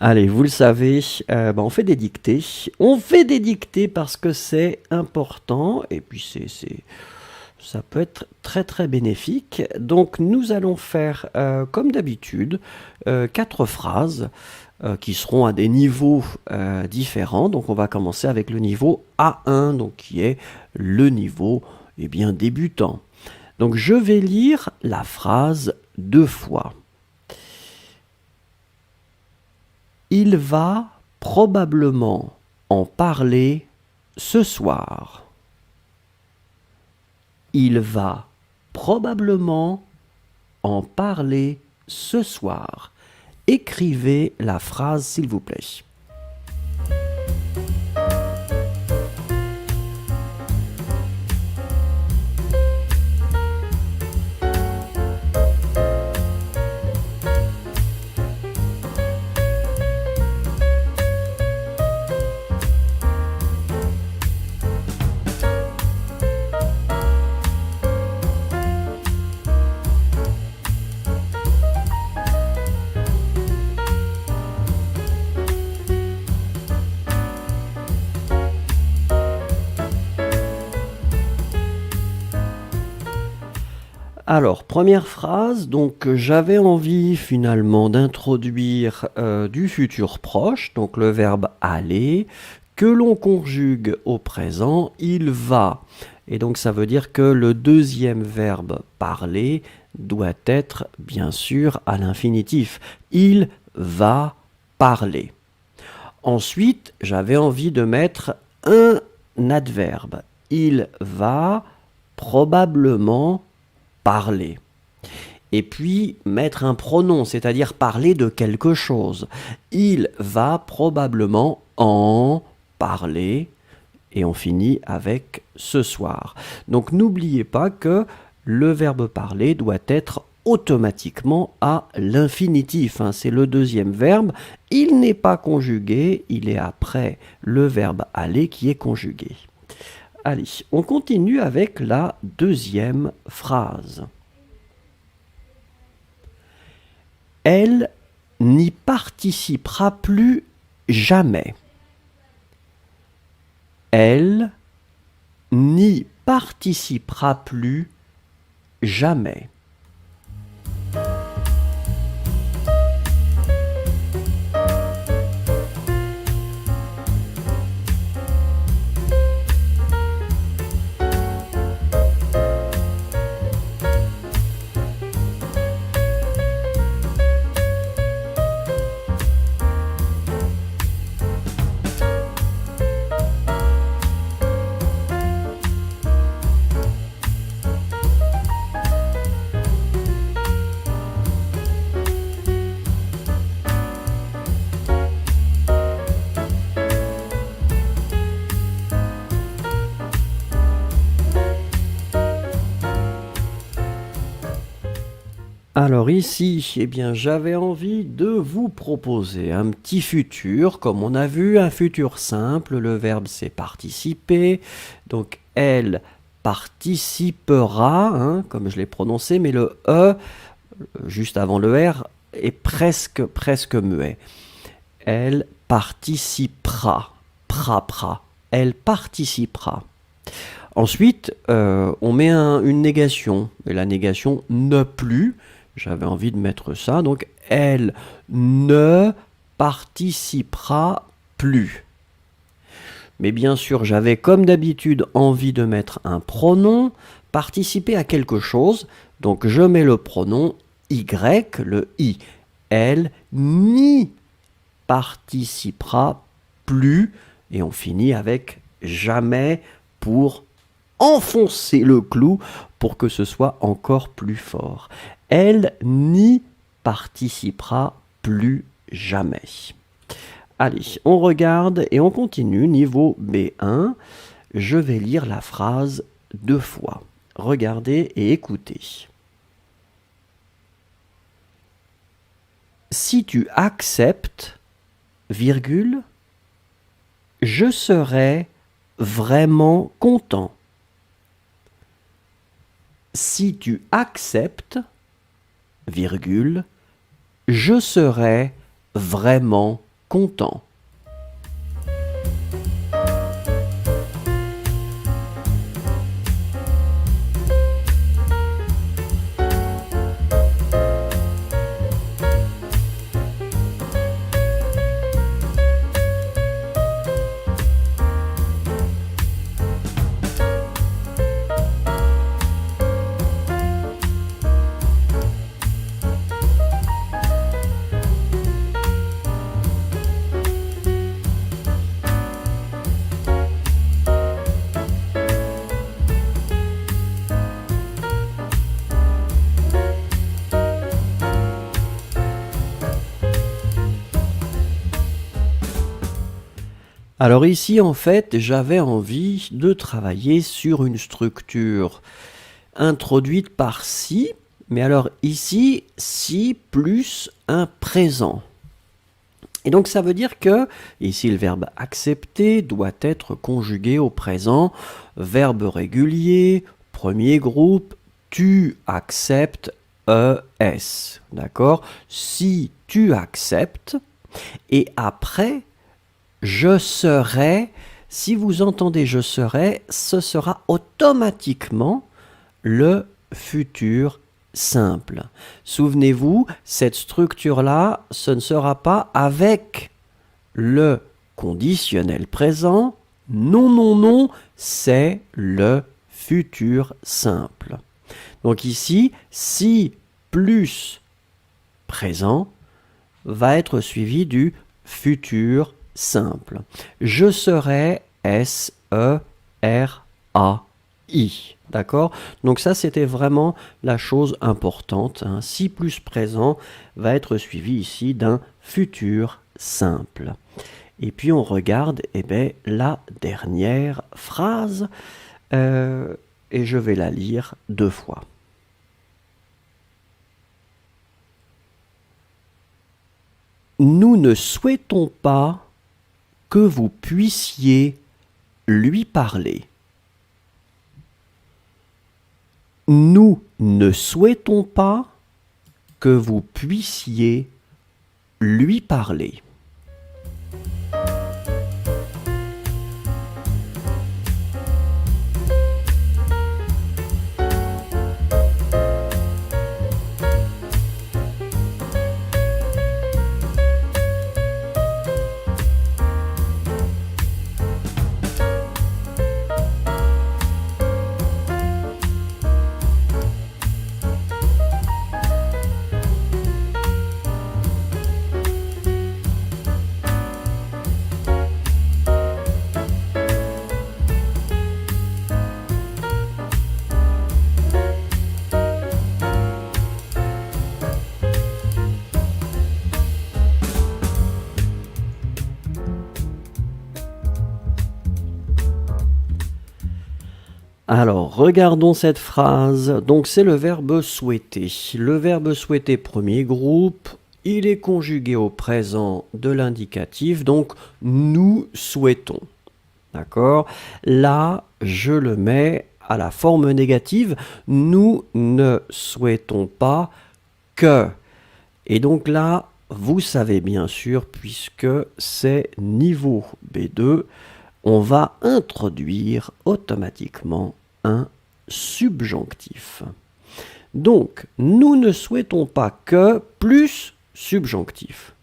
Allez, vous le savez, on fait des dictées. On fait des dictées parce que c'est important et puis ça peut être très très bénéfique. Donc nous allons faire comme d'habitude 4 phrases qui seront à des niveaux différents. Donc on va commencer avec le niveau A1, donc qui est le niveau débutant. Donc je vais lire la phrase 2 fois. Il va probablement en parler ce soir. Il va probablement en parler ce soir. Écrivez la phrase s'il vous plaît. Alors, première phrase, donc j'avais envie finalement d'introduire du futur proche, donc le verbe aller, que l'on conjugue au présent, il va. Et donc ça veut dire que le deuxième verbe parler doit être bien sûr à l'infinitif. Il va parler. Ensuite, j'avais envie de mettre un adverbe. Il va probablement parler. Et puis mettre un pronom, c'est-à-dire parler de quelque chose. Il va probablement en parler. Et on finit avec ce soir. Donc n'oubliez pas que le verbe parler doit être automatiquement à l'infinitif. C'est le deuxième verbe. Il n'est pas conjugué, il est après le verbe aller qui est conjugué. Allez, on continue avec la deuxième phrase. Elle n'y participera plus jamais. Elle n'y participera plus jamais. Alors ici, eh bien, j'avais envie de vous proposer un petit futur. Comme on a vu, un futur simple, le verbe c'est participer. Donc elle participera, comme je l'ai prononcé, mais le E, juste avant le R, est presque muet. Elle participera, pra. Elle participera. Ensuite, on met une négation, et la négation ne plus. J'avais envie de mettre ça, donc elle ne participera plus. Mais bien sûr, j'avais comme d'habitude envie de mettre un pronom, participer à quelque chose, donc je mets le pronom Y, le I. Elle n'y participera plus, et on finit avec jamais pour enfoncer le clou pour que ce soit encore plus fort. Elle n'y participera plus jamais. Allez, on regarde et on continue, niveau B1. Je vais lire la phrase 2 fois. Regardez et écoutez. Si tu acceptes, virgule, je serai vraiment content. Si tu acceptes, virgule, je serai vraiment content. Alors ici, en fait, j'avais envie de travailler sur une structure introduite par si, mais alors ici, si plus un présent. Et donc ça veut dire que, ici le verbe accepter doit être conjugué au présent, verbe régulier, premier groupe, tu acceptes, ES, d'accord? Si tu acceptes, et après, je serai, si vous entendez je serai, ce sera automatiquement le futur simple. Souvenez-vous, cette structure-là, ce ne sera pas avec le conditionnel présent. Non, non, non, c'est le futur simple. Donc ici, si plus présent va être suivi du futur simple. Je serai S-E-R-A-I. D'accord? Donc ça, c'était vraiment la chose importante. Hein. Si plus présent va être suivi ici d'un futur simple. Et puis on regarde la dernière phrase et je vais la lire 2 fois. Nous ne souhaitons pas que vous puissiez lui parler. Nous ne souhaitons pas que vous puissiez lui parler. Alors, regardons cette phrase. Donc, c'est le verbe souhaiter. Le verbe souhaiter, premier groupe, il est conjugué au présent de l'indicatif. Donc, nous souhaitons. D'accord? Là, je le mets à la forme négative. Nous ne souhaitons pas que. Et donc là, vous savez bien sûr, puisque c'est niveau B2, on va introduire automatiquement un subjonctif. Donc, nous ne souhaitons pas que plus subjonctif.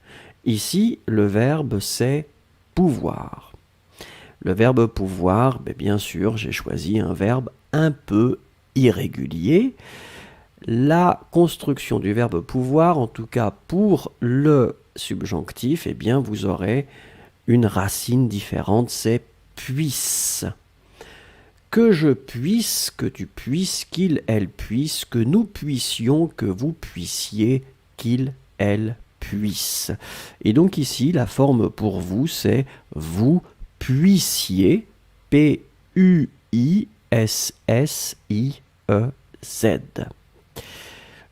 Ici, le verbe c'est pouvoir. Le verbe pouvoir, bien sûr, j'ai choisi un verbe un peu irrégulier. La construction du verbe pouvoir, en tout cas pour le subjonctif, bien, vous aurez une racine différente, c'est puisse. Que je puisse, que tu puisses, qu'il, elle puisse, que nous puissions, que vous puissiez, qu'il, elle puisse. Et donc ici, la forme pour vous, c'est vous puissiez, P-U-I-S-S-I-E-Z.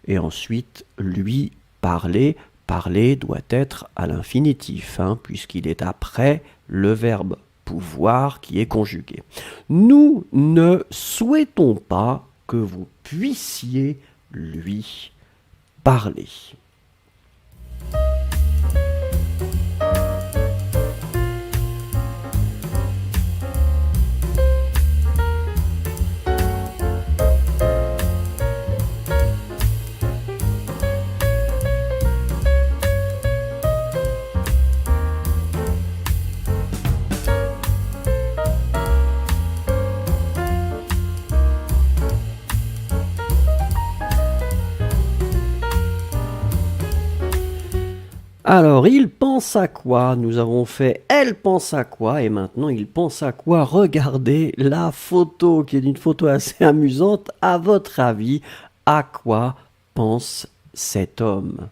Et ensuite, lui parler. Parler doit être à l'infinitif, puisqu'il est après le verbe pouvoir qui est conjugué. Nous ne souhaitons pas que vous puissiez lui parler. Alors, il pense à quoi? Nous avons fait elle pense à quoi? Et maintenant, il pense à quoi? Regardez la photo, qui est une photo assez amusante. À votre avis, à quoi pense cet homme?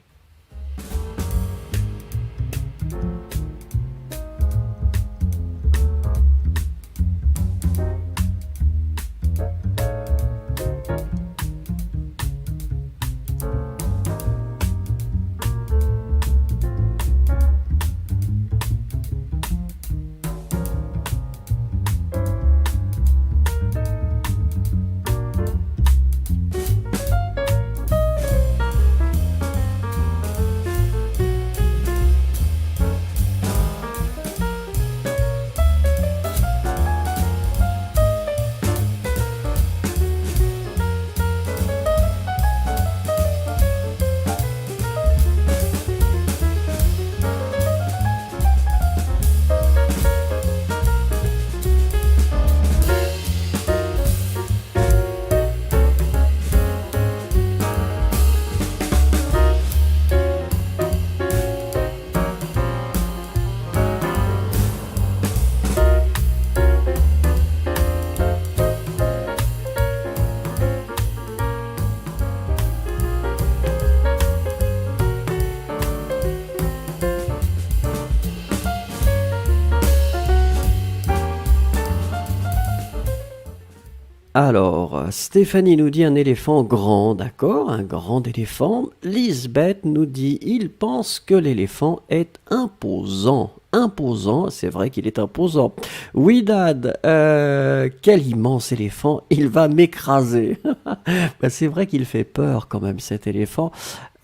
Alors, Stéphanie nous dit un éléphant grand, d'accord, un grand éléphant. Lisbeth nous dit il pense que l'éléphant est imposant. Imposant, c'est vrai qu'il est imposant. Oui, Dad, quel immense éléphant, il va m'écraser. Ben, c'est vrai qu'il fait peur quand même cet éléphant.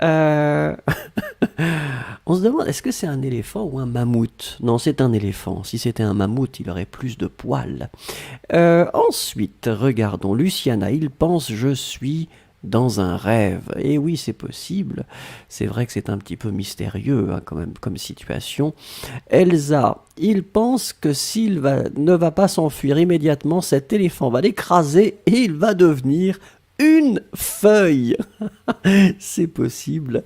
Euh, On se demande, est-ce que c'est un éléphant ou un mammouth? Non, c'est un éléphant. Si c'était un mammouth, il aurait plus de poils. Ensuite, regardons Luciana. Il pense, je suis dans un rêve. Et oui, c'est possible. C'est vrai que c'est un petit peu mystérieux hein, quand même comme situation. Elsa, il pense que ne va pas s'enfuir immédiatement, cet éléphant va l'écraser et il va devenir une feuille. C'est possible.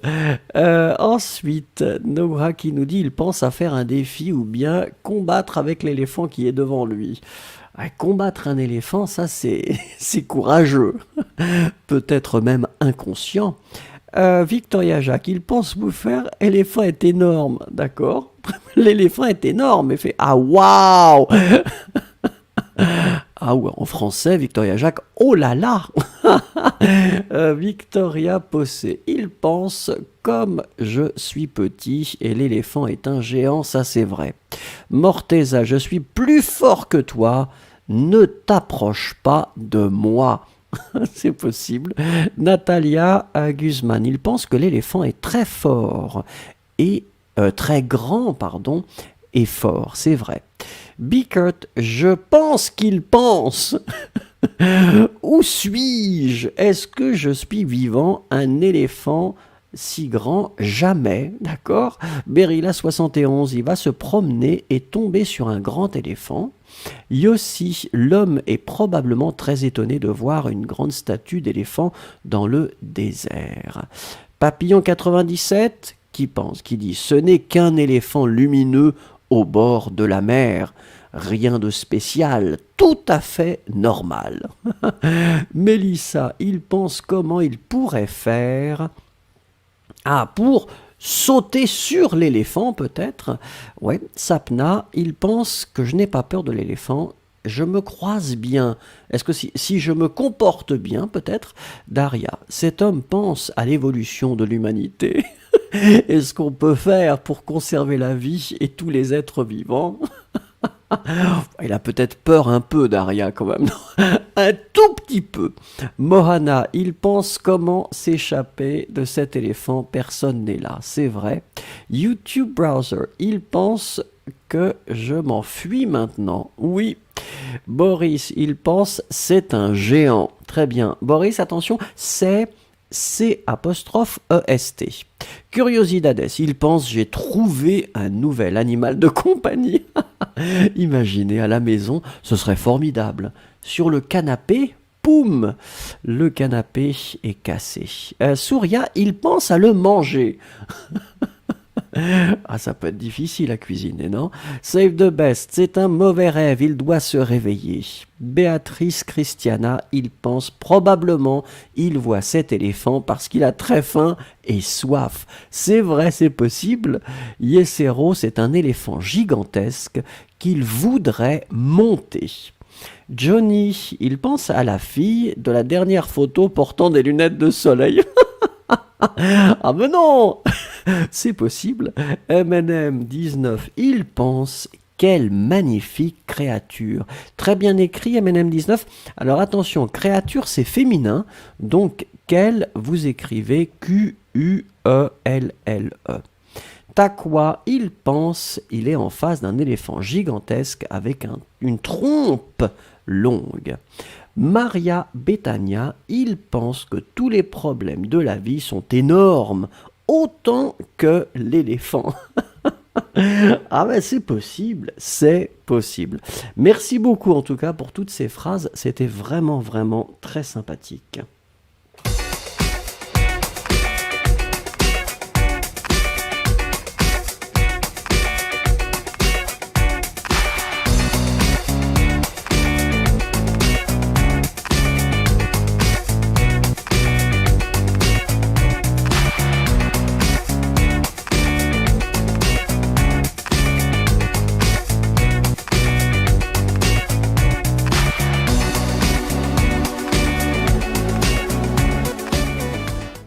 Ensuite, Noah qui nous dit il pense à faire un défi ou bien combattre avec l'éléphant qui est devant lui. Combattre un éléphant, ça c'est courageux. Peut-être même inconscient. Victoria Jacques, il pense vous faire éléphant est énorme, d'accord? L'éléphant est énorme et fait ah waouh. Ah ouais, en français, Victoria Jacques, oh là là. Victoria Possé, il pense comme je suis petit et l'éléphant est un géant, ça c'est vrai. Morteza, je suis plus fort que toi, ne t'approche pas de moi. C'est possible. Natalia Guzman, il pense que l'éléphant est très fort et très grand, pardon, et fort, c'est vrai. Bickert, je pense qu'il pense. Où suis-je? Est-ce que je suis vivant? Un éléphant si grand? Jamais, d'accord? Berilla 71, il va se promener et tomber sur un grand éléphant. Yossi, l'homme est probablement très étonné de voir une grande statue d'éléphant dans le désert. Papillon 97, qui dit ce n'est qu'un éléphant lumineux au bord de la mer. Rien de spécial, tout à fait normal. Mélissa, il pense comment il pourrait faire pour sauter sur l'éléphant peut-être. Ouais, Sapna, il pense que je n'ai pas peur de l'éléphant. Je me croise bien. Est-ce que si je me comporte bien peut-être? Daria, cet homme pense à l'évolution de l'humanité. Est-ce qu'on peut faire pour conserver la vie et tous les êtres vivants? Il a peut-être peur un peu, Daria, quand même. Un tout petit peu. Mohana, il pense comment s'échapper de cet éléphant. Personne n'est là, c'est vrai. YouTube Browser, il pense que je m'enfuis maintenant. Oui. Boris, il pense c'est un géant. Très bien. Boris, attention, c'est C''EST. Curiosidades, il pense j'ai trouvé un nouvel animal de compagnie. Imaginez à la maison, ce serait formidable. Sur le canapé, poum, le canapé est cassé. Souria, il pense à le manger. Ah, ça peut être difficile à cuisiner, non? Save the best, c'est un mauvais rêve, il doit se réveiller. Béatrice Christiana, il pense probablement, il voit cet éléphant parce qu'il a très faim et soif. C'est vrai, c'est possible. Yesero, c'est un éléphant gigantesque qu'il voudrait monter. Johnny, il pense à la fille de la dernière photo portant des lunettes de soleil. Ah mais non. C'est possible. MNM19, il pense quelle magnifique créature. Très bien écrit MNM19. Alors attention, créature c'est féminin, donc quelle vous écrivez Quuelle. Takwa, il pense, il est en face d'un éléphant gigantesque avec une trompe longue. Maria Betania, il pense que tous les problèmes de la vie sont énormes, autant que l'éléphant. Ah ben c'est possible, c'est possible. Merci beaucoup en tout cas pour toutes ces phrases, c'était vraiment vraiment très sympathique.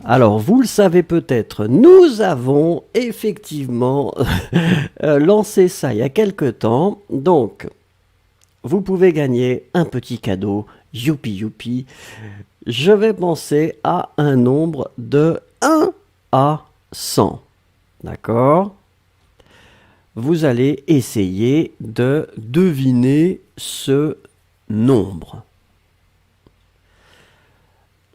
Alors, vous le savez peut-être, nous avons effectivement lancé ça il y a quelque temps. Donc, vous pouvez gagner un petit cadeau. Youpi youpi. Je vais penser à un nombre de 1 à 100. D'accord ? Vous allez essayer de deviner ce nombre.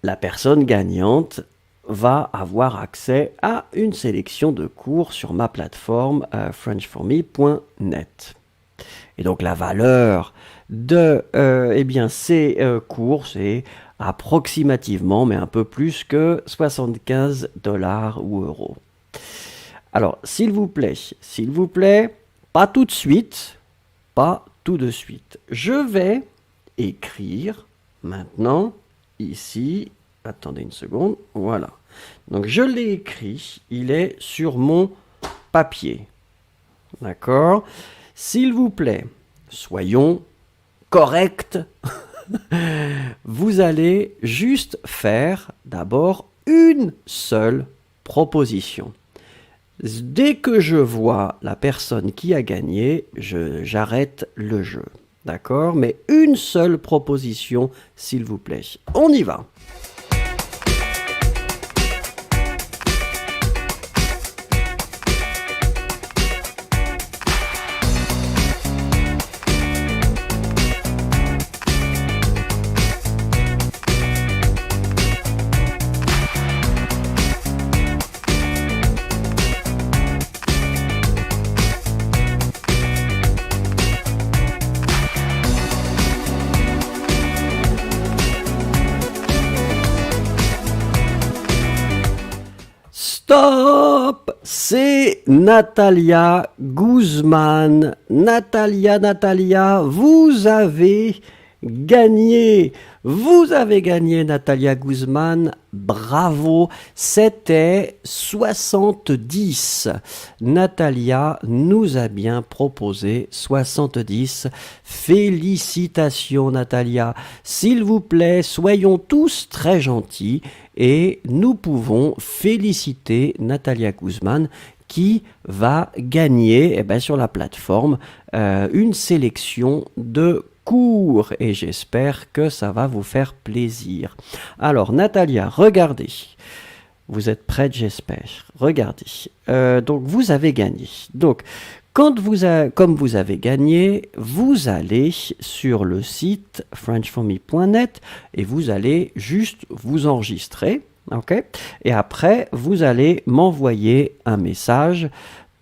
La personne gagnante va avoir accès à une sélection de cours sur ma plateforme frenchforme.net. Et donc la valeur de ces cours, c'est approximativement, mais un peu plus que 75 $ ou euros. Alors, s'il vous plaît, pas tout de suite, Je vais écrire maintenant, ici, attendez une seconde, voilà. Donc, je l'ai écrit, il est sur mon papier. D'accord ? S'il vous plaît, soyons corrects. Vous allez juste faire d'abord une seule proposition. Dès que je vois la personne qui a gagné, j'arrête le jeu. D'accord ? Mais une seule proposition, s'il vous plaît. On y va. Stop! C'est Natalia Guzman. Natalia, vous avez gagné. Vous avez gagné, Natalia Guzman. Bravo. C'était 70. Natalia nous a bien proposé 70. Félicitations, Natalia. S'il vous plaît, soyons tous très gentils et nous pouvons féliciter Natalia Guzman qui va gagner sur la plateforme une sélection de cours et j'espère que ça va vous faire plaisir. Alors Natalia, regardez, vous êtes prête j'espère, regardez, donc vous avez gagné. Donc comme vous avez gagné, vous allez sur le site frenchforme.net et vous allez juste vous enregistrer, ok ? Et après, vous allez m'envoyer un message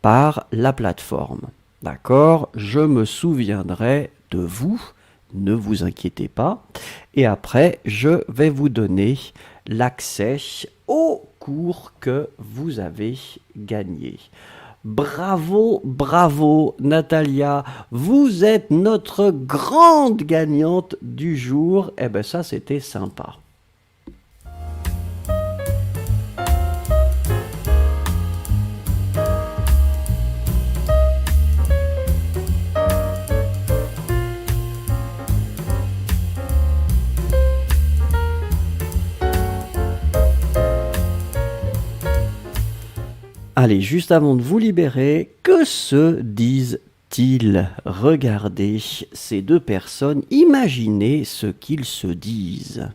par la plateforme, d'accord ? Je me souviendrai de vous, ne vous inquiétez pas. Et après, je vais vous donner l'accès au cours que vous avez gagné. Bravo, Natalia, vous êtes notre grande gagnante du jour. Ça, c'était sympa. Allez, juste avant de vous libérer, que se disent-ils ? Regardez ces deux personnes, imaginez ce qu'ils se disent.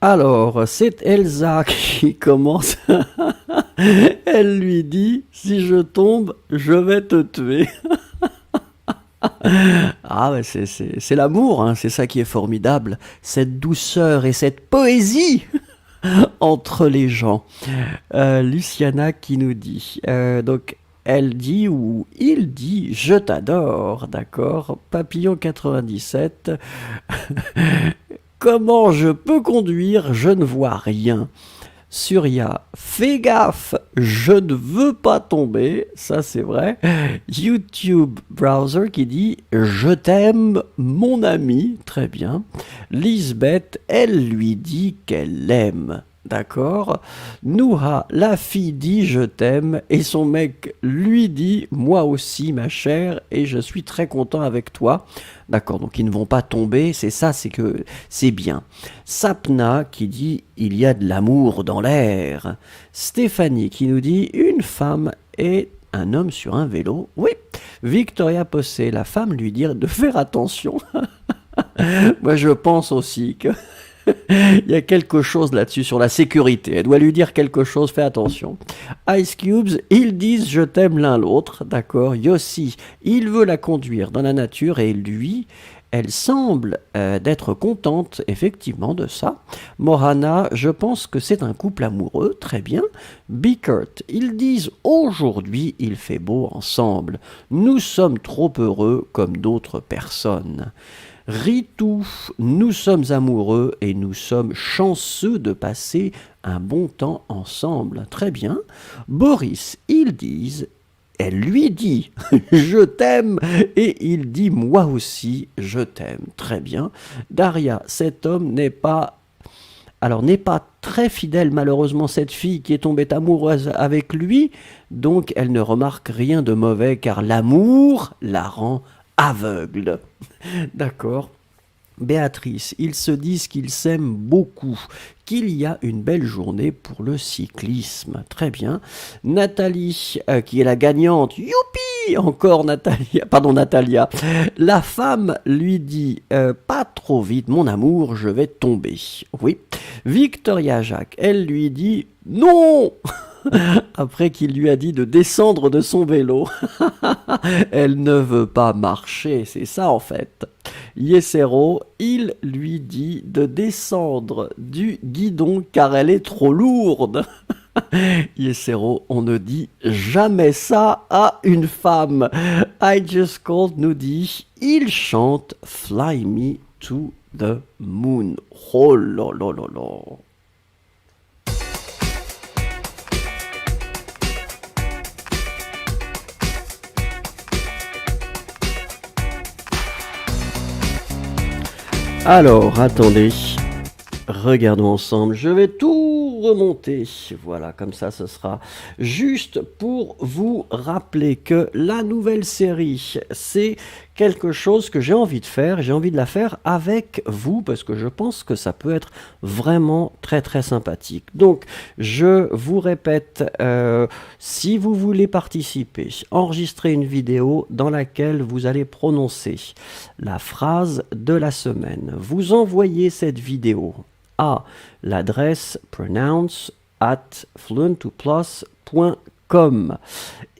Alors, c'est Elsa qui commence. Elle lui dit, si je tombe, je vais te tuer. Ah, ouais, c'est l'amour, hein, c'est ça qui est formidable. Cette douceur et cette poésie entre les gens. Luciana qui nous dit, donc elle dit ou il dit je t'adore, d'accord. Papillon 97, comment je peux conduire, je ne vois rien. Surya, fais gaffe, je ne veux pas tomber, ça c'est vrai. YouTube Browser qui dit je t'aime mon ami, très bien. Lisbeth, elle lui dit qu'elle l'aime. D'accord. Nouha, la fille dit je t'aime et son mec lui dit moi aussi ma chère et je suis très content avec toi. D'accord, donc ils ne vont pas tomber, c'est ça, c'est que c'est bien. Sapna qui dit il y a de l'amour dans l'air. Stéphanie qui nous dit une femme et un homme sur un vélo. Oui. Victoria Possé, la femme lui dit de faire attention. Moi je pense aussi que il y a quelque chose là-dessus sur la sécurité. Elle doit lui dire quelque chose, fais attention. Ice Cubes, ils disent je t'aime l'un l'autre, d'accord. Yossi, il veut la conduire dans la nature et lui, elle semble d'être contente effectivement de ça. Mohana, je pense que c'est un couple amoureux, très bien. Bickert, ils disent aujourd'hui il fait beau ensemble. Nous sommes trop heureux comme d'autres personnes. Ritou, nous sommes amoureux et nous sommes chanceux de passer un bon temps ensemble. Très bien. Boris, ils disent, elle lui dit je t'aime et il dit moi aussi je t'aime. Très bien. Daria, cet homme n'est pas très fidèle malheureusement, cette fille qui est tombée amoureuse avec lui, donc elle ne remarque rien de mauvais car l'amour la rend aveugle. D'accord. Béatrice, ils se disent qu'ils s'aiment beaucoup, qu'il y a une belle journée pour le cyclisme. Très bien. Nathalie, qui est la gagnante. Youpi! Encore Natalia. La femme lui dit pas trop vite, mon amour, je vais tomber. Oui. Victoria Jacques, elle lui dit non! Après qu'il lui a dit de descendre de son vélo. Elle ne veut pas marcher, c'est ça en fait. Yesero, il lui dit de descendre du guidon car elle est trop lourde. Yesero, on ne dit jamais ça à une femme. I Just Called nous dit, il chante Fly Me to the Moon. Oh là là là là. Alors, attendez, regardons ensemble, je vais tout remonter, voilà, comme ça ce sera juste pour vous rappeler que la nouvelle série, c'est quelque chose que j'ai envie de faire, j'ai envie de la faire avec vous, parce que je pense que ça peut être vraiment très très sympathique. Donc, je vous répète, si vous voulez participer, enregistrez une vidéo dans laquelle vous allez prononcer la phrase de la semaine. Vous envoyez cette vidéo à l'adresse pronounce@fluent2plus.com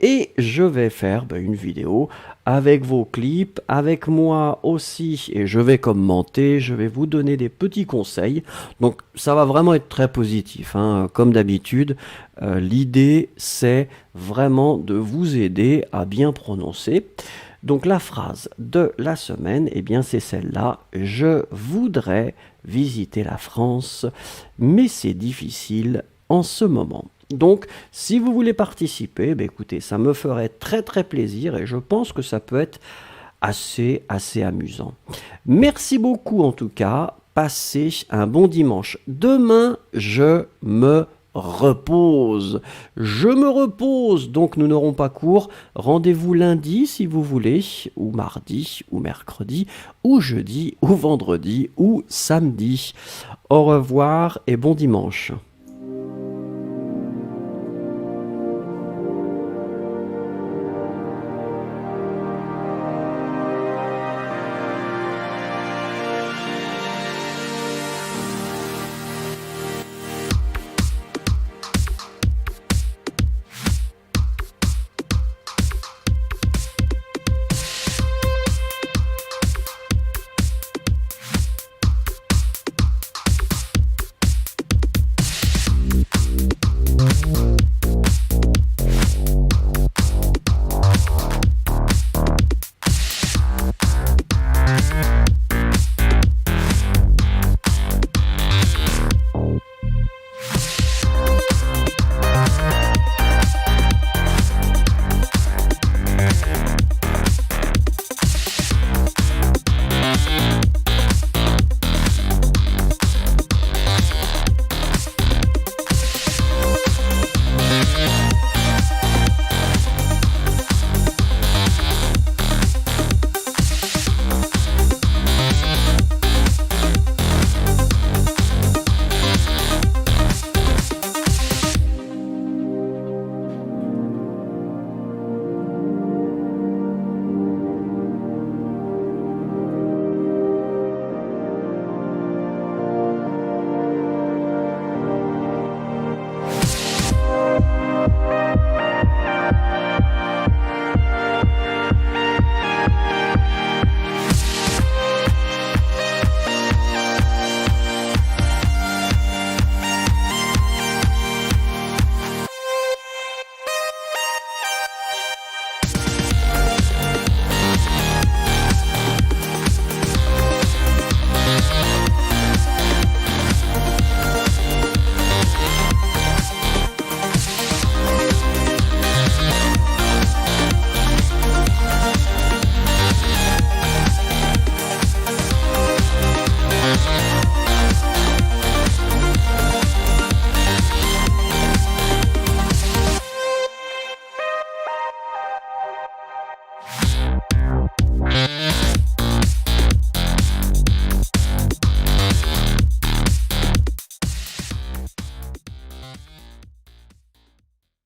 et je vais faire une vidéo avec vos clips, avec moi aussi, et je vais commenter, je vais vous donner des petits conseils. Donc ça va vraiment être très positif, hein, comme d'habitude. L'idée, c'est vraiment de vous aider à bien prononcer. Donc la phrase de la semaine, eh bien c'est celle-là. Je voudrais visiter la France, mais c'est difficile en ce moment. Donc, si vous voulez participer, écoutez, ça me ferait très très plaisir et je pense que ça peut être assez amusant. Merci beaucoup en tout cas, passez un bon dimanche. Demain, je me repose. Je me repose, donc nous n'aurons pas cours. Rendez-vous lundi si vous voulez, ou mardi, ou mercredi, ou jeudi, ou vendredi, ou samedi. Au revoir et bon dimanche.